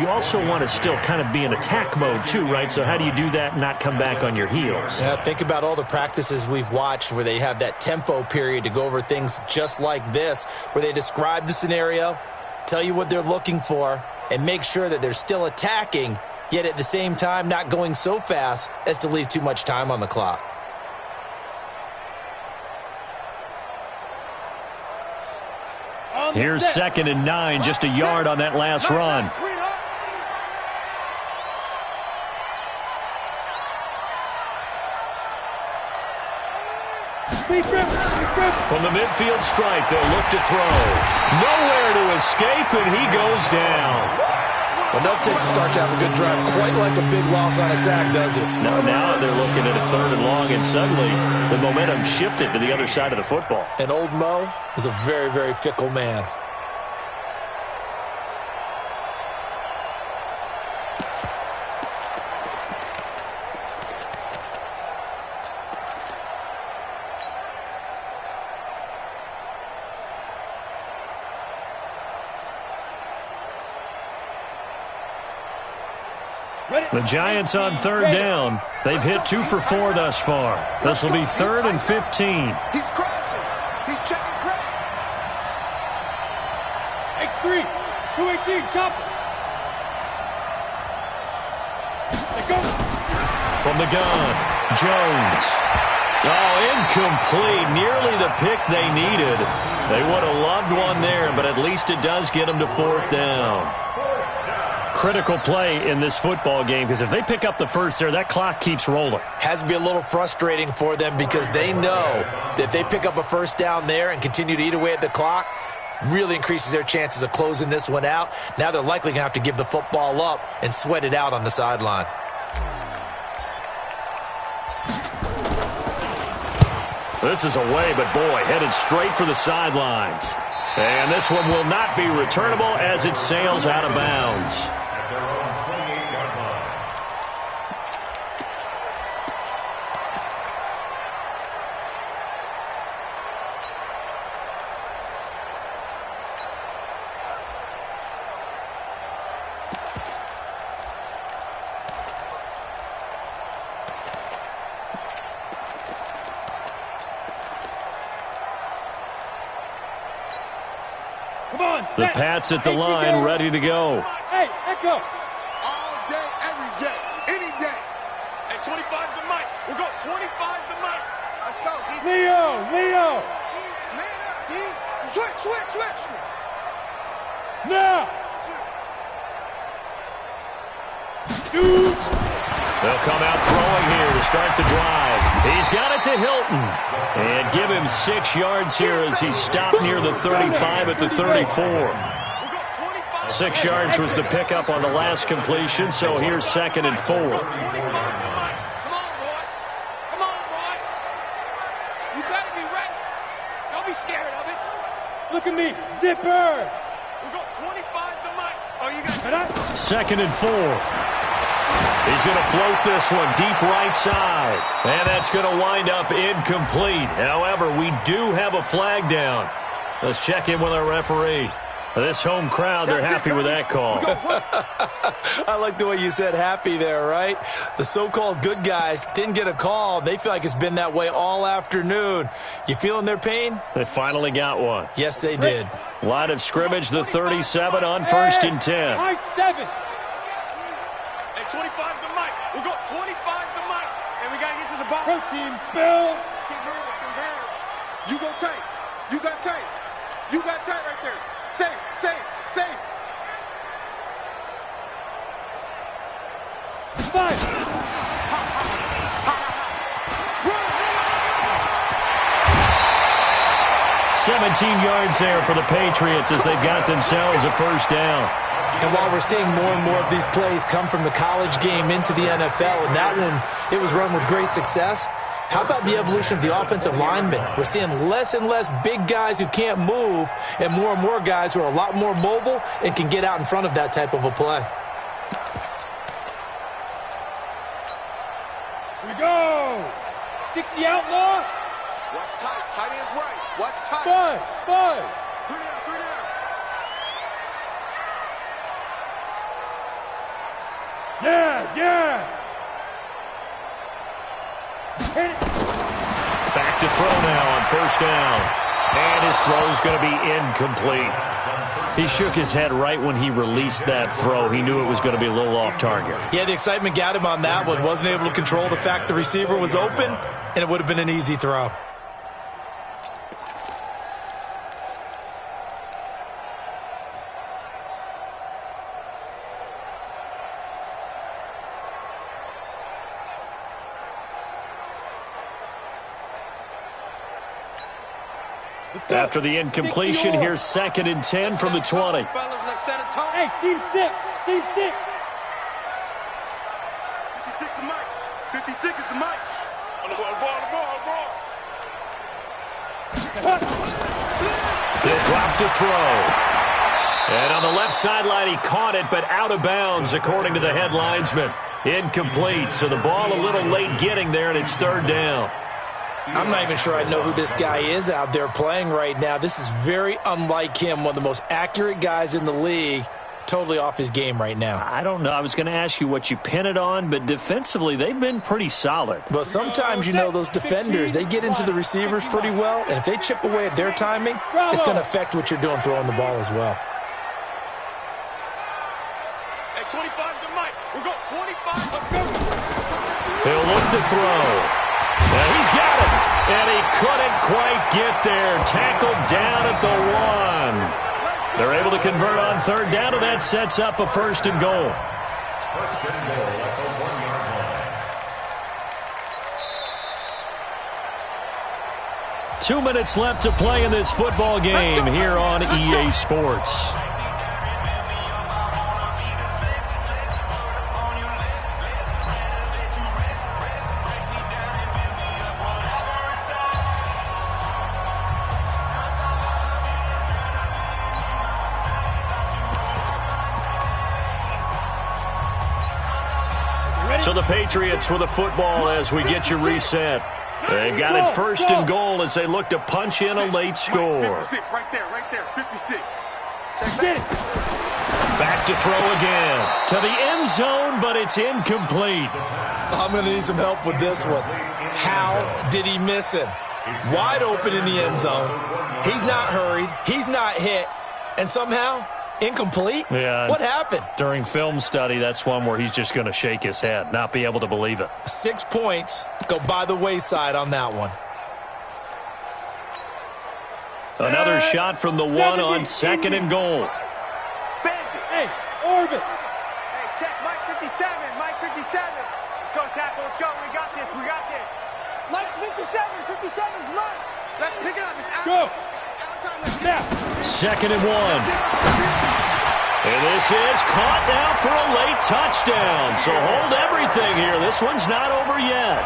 you also want to still kind of be in attack mode too, right? So how do you do that and not come back on your heels? Yeah, think about all the practices we've watched where they have that tempo period to go over things just like this, where they describe the scenario, tell you what they're looking for, and make sure that they're still attacking, yet at the same time not going so fast as to leave too much time on the clock. Here's 2nd and 9, just a yard on that last run. From the midfield stripe, they'll look to throw. Nowhere to escape, and he goes down. Enough takes to start to have a good drive, quite like a big loss on a sack, does it? Now they're looking at a 3rd and long, and suddenly the momentum shifted to the other side of the football. And old Mo is a very, very fickle man. The Giants on 3rd down. They've hit 2 for 4 thus far. This will be 3rd and 15. He's crossing. He's checking crack. X3. 218. Chopper. From the gun, Jones. Oh, incomplete. Nearly the pick they needed. They would have loved one there, but at least it does get them to 4th down. Critical play in this football game, because if they pick up the first there, that clock keeps rolling. Has to be a little frustrating for them because they know that if they pick up a first down there and continue to eat away at the clock, really increases their chances of closing this one out. Now they're likely going to have to give the football up and sweat it out on the sideline. This is away, but boy, headed straight for the sidelines. And this one will not be returnable as it sails out of bounds. At their own 28-yard line. Come on, The set. Pats at the Hey, line, go. ready to go. Hey, echo. All day, every day, any day. Hey, 25's the mic. We'll go 25's the mic. Let's go, D. Leo. D, man up, D. Switch. Now. Shoot. They'll come out throwing here to start the drive. He's got it to Hilton. And give him 6 yards here as he's stopped near the 35 at the 34. 6 yards was the pickup on the last completion, so here's 2nd and 4. Come on, boy. You better be ready. Don't be scared of it. Look at me. Zipper. We'll go 25's the mic. Oh, you got 2nd and 4. He's going to float this one deep right side. And that's going to wind up incomplete. However, we do have a flag down. Let's check in with our referee. This home crowd, they're happy with that call. I like the way you said happy there, right? The so-called good guys didn't get a call. They feel like it's been that way all afternoon. You feeling their pain? They finally got one. Yes, they did. Line of scrimmage, the 37 on 1st and 10. High 7. Hey, 25's the mic. We'll go 25's the mic. And we got to get to the ball. Protein spill. Keep moving. You go tight. You got tight. You got tight right there. Safe. 5. 17 yards there for the Patriots as they've got themselves a first down. And while we're seeing more and more of these plays come from the college game into the NFL, and that one, it was run with great success, how about the evolution of the offensive linemen? We're seeing less and less big guys who can't move and more guys who are a lot more mobile and can get out in front of that type of a play. Here we go. 60 outlaw. Watch tight. Tight ends right. Watch tight. 5. 3 down. Yes. Hit it. Back to throw now on 1st down. And his throw's going to be incomplete. He shook his head right when he released that throw. He knew it was going to be a little off target. Yeah, the excitement got him on that one. Wasn't able to control the fact the receiver was open, and it would have been an easy throw. After the incompletion, here's 2nd and 10 from the 20. Hey, seam 6. 56 the mic. 56 is the mic. On the ball. He'll drop to throw. And on the left sideline, he caught it, but out of bounds, according to the head linesman. Incomplete, so the ball a little late getting there, and it's 3rd down. I'm not even sure I know who this guy is out there playing right now. This is very unlike him, one of the most accurate guys in the league, totally off his game right now. I don't know. I was going to ask you what you pin it on, but defensively, they've been pretty solid. But sometimes, you know, those defenders, they get into the receivers pretty well, and if they chip away at their timing, it's going to affect what you're doing throwing the ball as well. Hey, 25's the mic. We'll go 25. Let's go. He'll look to throw. And he's got it. And he couldn't quite get there. Tackled down at the 1. They're able to convert on third down, and that sets up a 1st and goal. 1st and goal at the 1-yard line. 2 minutes left to play in this football game here on EA Sports. So the Patriots with the football as we get you reset. They've got it 1st and goal as they look to punch in a late score. 56, right there, 56. Back to throw again. To the end zone, but it's incomplete. I'm going to need some help with this one. How did he miss him? Wide open in the end zone. He's not hurried. He's not hit. And somehow, incomplete? Yeah. What happened? During film study, that's one where he's just going to shake his head, not be able to believe it. 6 points go by the wayside on that one. Another shot from the 1 on 2nd and goal. Hey, Orbit. Hey, check Mike 57. Mike 57. Let's go, tackle. Let's go. We got this. We got this. Mike's 57. 57's Mike. Let's pick it up. It's out. Go. Now. 2nd and 1. And this is caught now for a late touchdown. So hold everything here. This one's not over yet.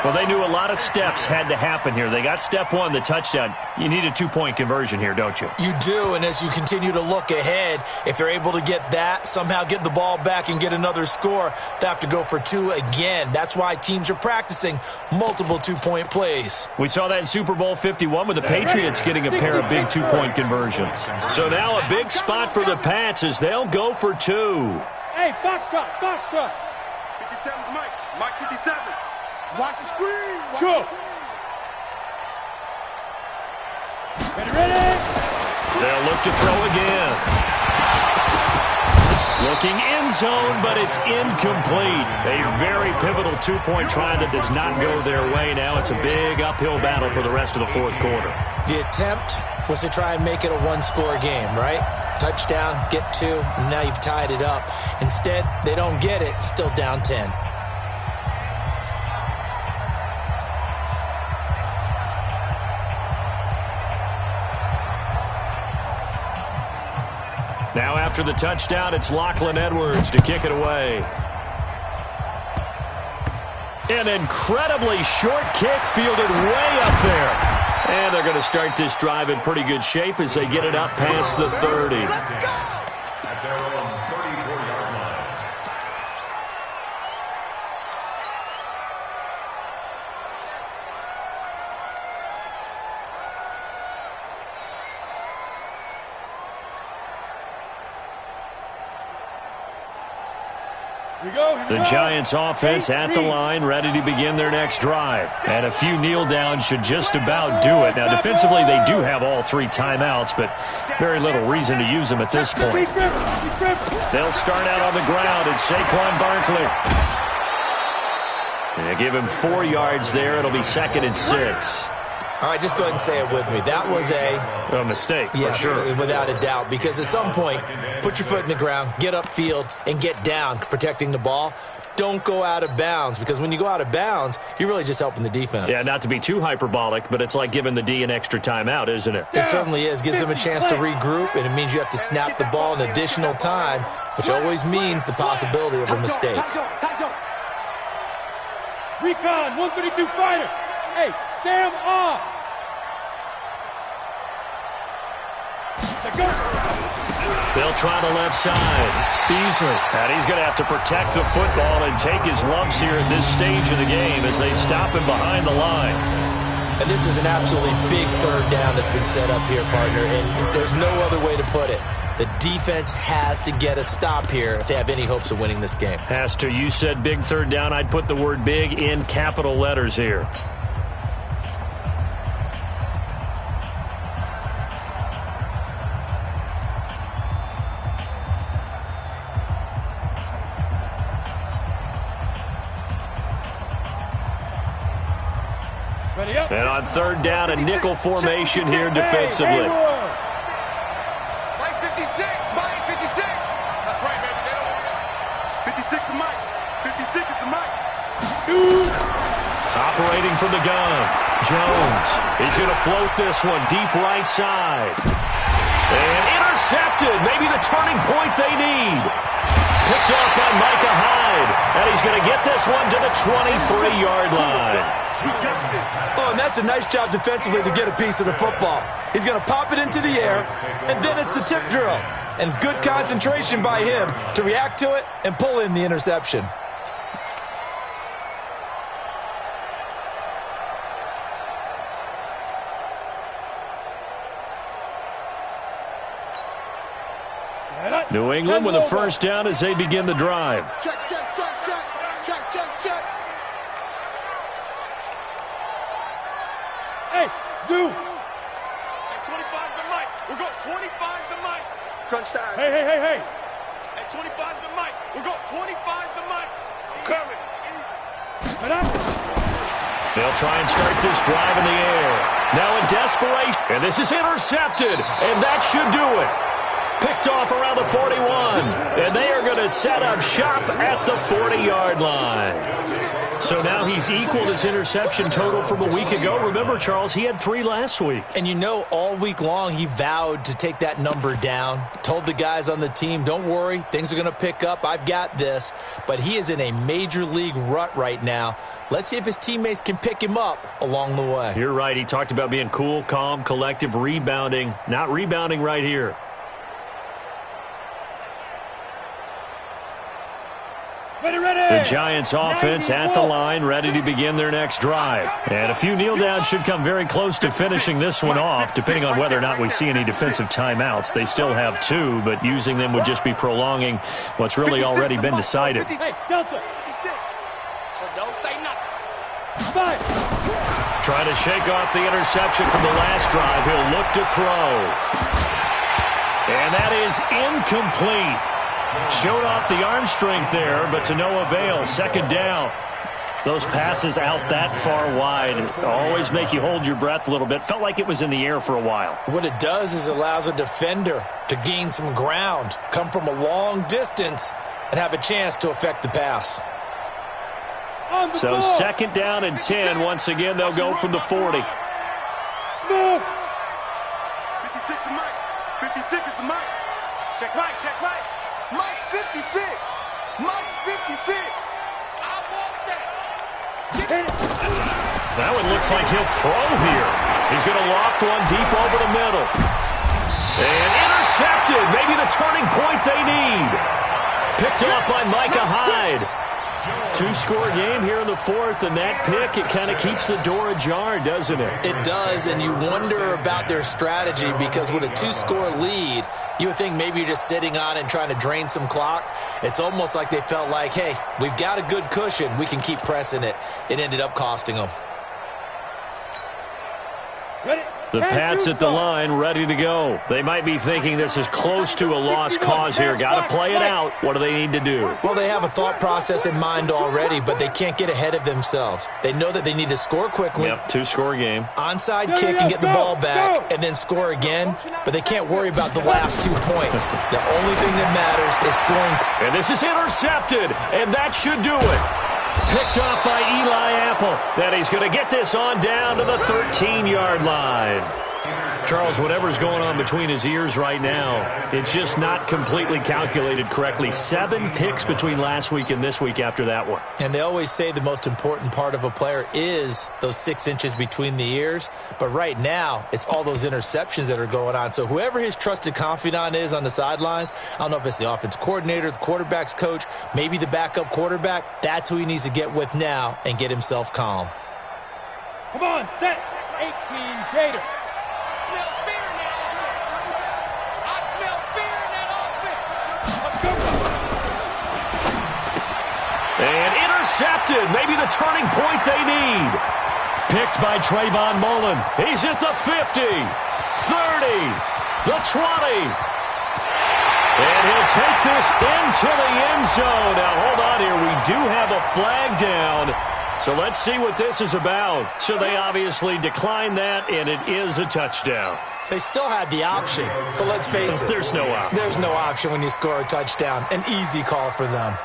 Well, they knew a lot of steps had to happen here. They got step 1, the touchdown. You need a 2-point conversion here, don't you? You do, and as you continue to look ahead, if they're able to get that, somehow get the ball back and get another score, they have to go for 2 again. That's why teams are practicing multiple 2-point plays. We saw that in Super Bowl 51 with the Patriots getting a pair of big 2-point conversions. So now a big spot for the Pats as they'll go for 2. Hey, Foxtrot. 57's Mike. Mike 57. Watch the screen. Go. Ready. They'll look to throw again. Looking end zone, but it's incomplete. A very pivotal 2-point try that does not go their way. Now it's a big uphill battle for the rest of the 4th quarter. The attempt was to try and make it a 1-score game, right? Touchdown, get 2, and now you've tied it up. Instead, they don't get it, still down 10. Now after the touchdown, it's Lachlan Edwards to kick it away. An incredibly short kick fielded way up there. And they're going to start this drive in pretty good shape as they get it up past the 30. At their own 34-yard line. The Giants offense at the line, ready to begin their next drive. And a few kneel downs should just about do it. Now, defensively, they do have all 3 timeouts, but very little reason to use them at this point. They'll start out on the ground, and Saquon Barkley. They give him 4 yards there. It'll be 2nd and 6. All right, just go ahead and say it with me. That was a mistake, for sure. Without a doubt, because at some point, put your foot in the ground, get upfield, and get down, protecting the ball. Don't go out of bounds, because when you go out of bounds, you're really just helping the defense. Yeah, not to be too hyperbolic, but it's like giving the D an extra timeout, isn't it? It certainly is. Gives them a chance to regroup, and it means you have to snap the ball an additional time, which always means the possibility of a mistake. Recon, 132 fighter. Hey, Sam off. They'll try the left side. Beasley. And he's going to have to protect the football and take his lumps here at this stage of the game as they stop him behind the line. And this is an absolutely big 3rd down that's been set up here, partner, and there's no other way to put it. The defense has to get a stop here if they have any hopes of winning this game. Has to. You said big 3rd down. I'd put the word big in capital letters here. And on third down, a nickel formation here defensively. Mike 56, Mike 56. That's right, baby. They don't want it. 56 is Mike. 56 is the Mike. Operating from the gun. Jones. He's going to float this one deep right side. And intercepted. Maybe the turning point they need. Picked off by Micah Hyde. And he's going to get this one to the 23-yard line. Oh, and that's a nice job defensively to get a piece of the football. He's going to pop it into the air, and then it's the tip drill. And good concentration by him to react to it and pull in the interception. New England with a first down as they begin the drive. Check, check, check, check. Check, check, check. Hey, Zoo. Hey, 25 the mic. We're going 25 the mic. Crunch time. Hey. Hey, 25 the mic. We're going 25 the mic. Coming. They'll try and start this drive in the air. Now in desperation. And this is intercepted. And that should do it. Picked off around the 41. And they are going to set up shop at the 40-yard line. So now he's equaled his interception total from a week ago. Remember, Charles, he had 3 last week. And you know, all week long, he vowed to take that number down. Told the guys on the team, don't worry, things are going to pick up. I've got this. But he is in a major league rut right now. Let's see if his teammates can pick him up along the way. You're right. He talked about being cool, calm, collective, rebounding. Not rebounding right here. The Giants offense at the line, ready to begin their next drive. And a few kneel downs should come very close to finishing this one off, depending on whether or not we see any defensive timeouts. They still have 2, but using them would just be prolonging what's really already been decided. Hey, Delta. So don't say nothing. 5. Trying to shake off the interception from the last drive. He'll look to throw. And that is incomplete. Showed off the arm strength there, but to no avail. Second down. Those passes out that far wide always make you hold your breath a little bit. Felt like it was in the air for a while. What it does is allows a defender to gain some ground, come from a long distance, and have a chance to affect the pass. So second down and 10. Once again, they'll go from the 40. Smooth. 56 is Mike. 56 is the Mike. Check Mike, check Mike. Mike 56. Mike 56. I want that. That one looks like he'll throw here. He's going to loft one deep over the middle. And intercepted. Maybe the turning point they need. Picked off by Micah Hyde. 2-score game here in the 4th, and that pick, it kind of keeps the door ajar, doesn't it? It does, and you wonder about their strategy because with a 2-score lead, you would think maybe you're just sitting on and trying to drain some clock. It's almost like they felt like, hey, we've got a good cushion. We can keep pressing it. It ended up costing them. Ready? The Pats at the line, ready to go. They might be thinking this is close to a lost cause here. Got to play it out. What do they need to do? Well, they have a thought process in mind already, but they can't get ahead of themselves. They know that they need to score quickly. Yep, 2-score game. Onside kick and get the ball back and then score again, but they can't worry about the last 2 points. The only thing that matters is scoring. And this is intercepted, and that should do it. Picked off by Eli Apple. Then he's going to get this on down to the 13-yard line. Charles, whatever's going on between his ears right now, it's just not completely calculated correctly. 7 picks between last week and this week after that one. And they always say the most important part of a player is those 6 inches between the ears. But right now, it's all those interceptions that are going on. So whoever his trusted confidant is on the sidelines, I don't know if it's the offense coordinator, the quarterback's coach, maybe the backup quarterback, that's who he needs to get with now and get himself calm. Come on, set. 18 Gator. And intercepted. Maybe the turning point they need. Picked by Trayvon Mullen. He's at the 50, 30, the 20. And he'll take this into the end zone. Now, hold on here. We do have a flag down. So let's see what this is about. So they obviously declined that, and it is a touchdown. They still had the option, but let's face it. There's no option. There's no option when you score a touchdown. An easy call for them.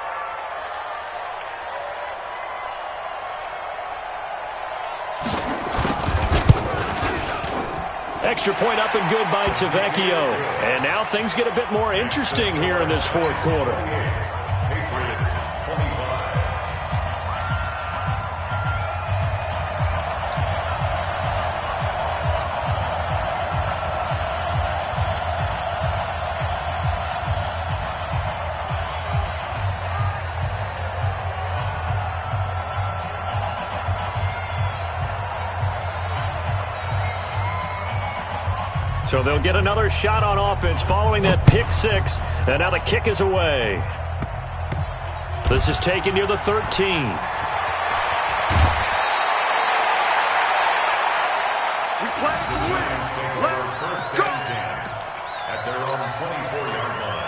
Extra point up and good by Tavecchio. And now things get a bit more interesting here in this fourth quarter. Patriots 25. So they'll get another shot on offense following that pick six. And now the kick is away. This is taken near the 13. We play to win. Let's go. At their own 24-yard line.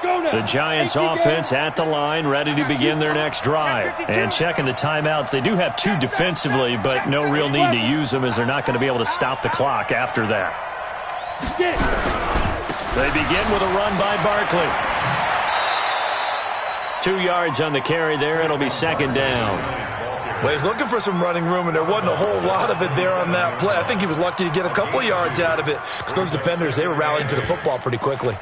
The Giants offense at the line, ready to begin their next drive. And checking the timeouts. They do have two defensively, but no real need to use them as they're not going to be able to stop the clock after that. They begin with a run by Barkley. 2 yards on the carry there. It'll be second down. Well, he's looking for some running room, and there wasn't a whole lot of it there on that play. I think he was lucky to get a couple of yards out of it because those defenders, they were rallying to the football pretty quickly.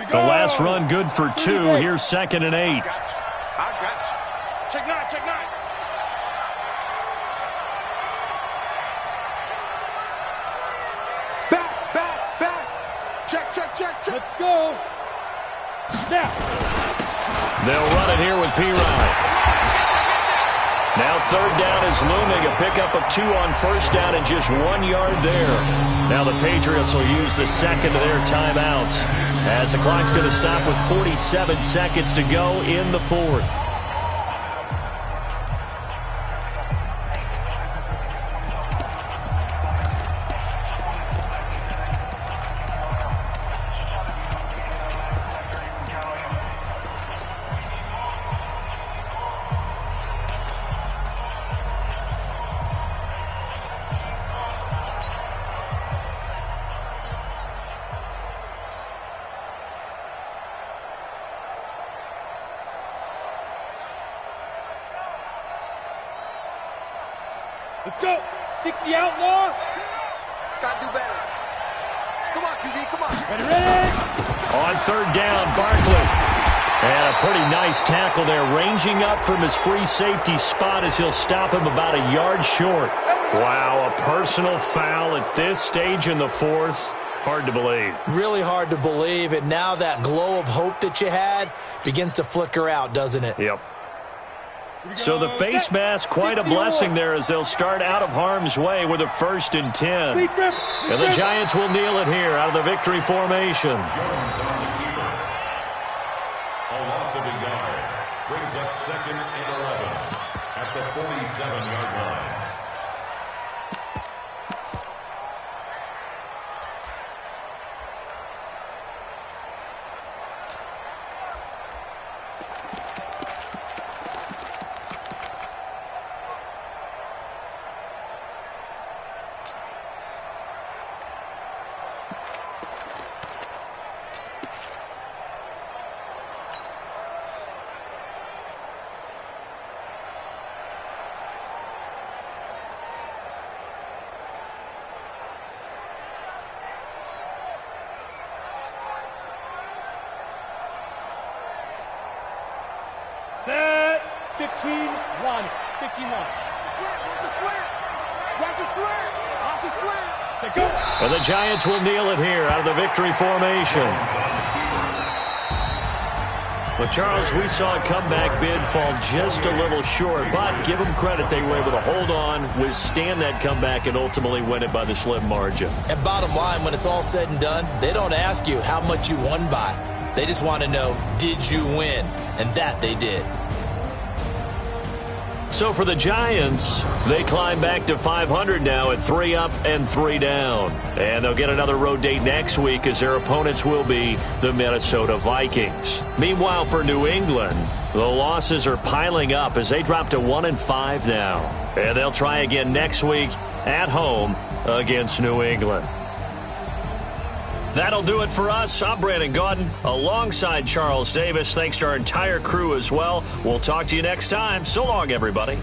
The last run good for 2. Here's second and 8. I got you. Check 9, check 9. Back. Check. Let's go. Snap. They'll run it here with P-Rod. Now third down is looming. A pickup of 2 on first down and just 1 yard there. Now the Patriots will use the second of their timeouts as the clock's going to stop with 47 seconds to go in the fourth. Let's go. 60 outlaw. Gotta do better. Come on, QB, come on. Ready. On third down, Barkley. And a pretty nice tackle there, ranging up from his free safety spot as he'll stop him about a yard short. Wow, a personal foul at this stage in the fourth. Hard to believe. Really hard to believe, and now that glow of hope that you had begins to flicker out, doesn't it? Yep. So the face mask, quite a blessing there as they'll start out of harm's way with a 1st and 10. And the Giants will kneel it here out of the victory formation. A loss of a yard brings up second and 11 at the 47-yard line. Set. 15-1. 15-1. Watch the slant. And the Giants will kneel it here out of the victory formation. But, Charles, we saw a comeback bid fall just a little short, but give them credit. They were able to hold on, withstand that comeback, and ultimately win it by the slim margin. And bottom line, when it's all said and done, they don't ask you how much you won by. They just want to know, did you win? And that they did. So for the Giants, they climb back to 500 now at 3 up and 3 down. And they'll get another road date next week as their opponents will be the Minnesota Vikings. Meanwhile, for New England, the losses are piling up as they drop to 1-5 now. And they'll try again next week at home against New England. That'll do it for us. I'm Brandon Gaudin alongside Charles Davis. Thanks to our entire crew as well. We'll talk to you next time. So long, everybody.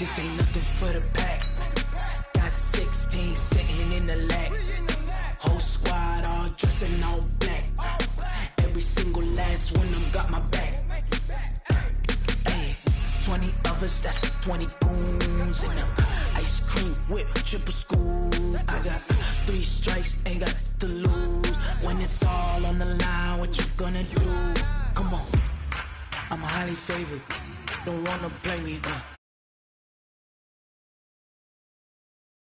This ain't nothing for the pack. Got 6 in the lag. Whole squad all dressing all black. Every single last one of them got my back. Hey, 20 of us, that's 20 goons in them. Ice cream whip, triple scoop. I got 3 strikes, ain't got to lose. When it's all on the line, what you gonna do? Come on, I'm highly favored. Don't wanna play me.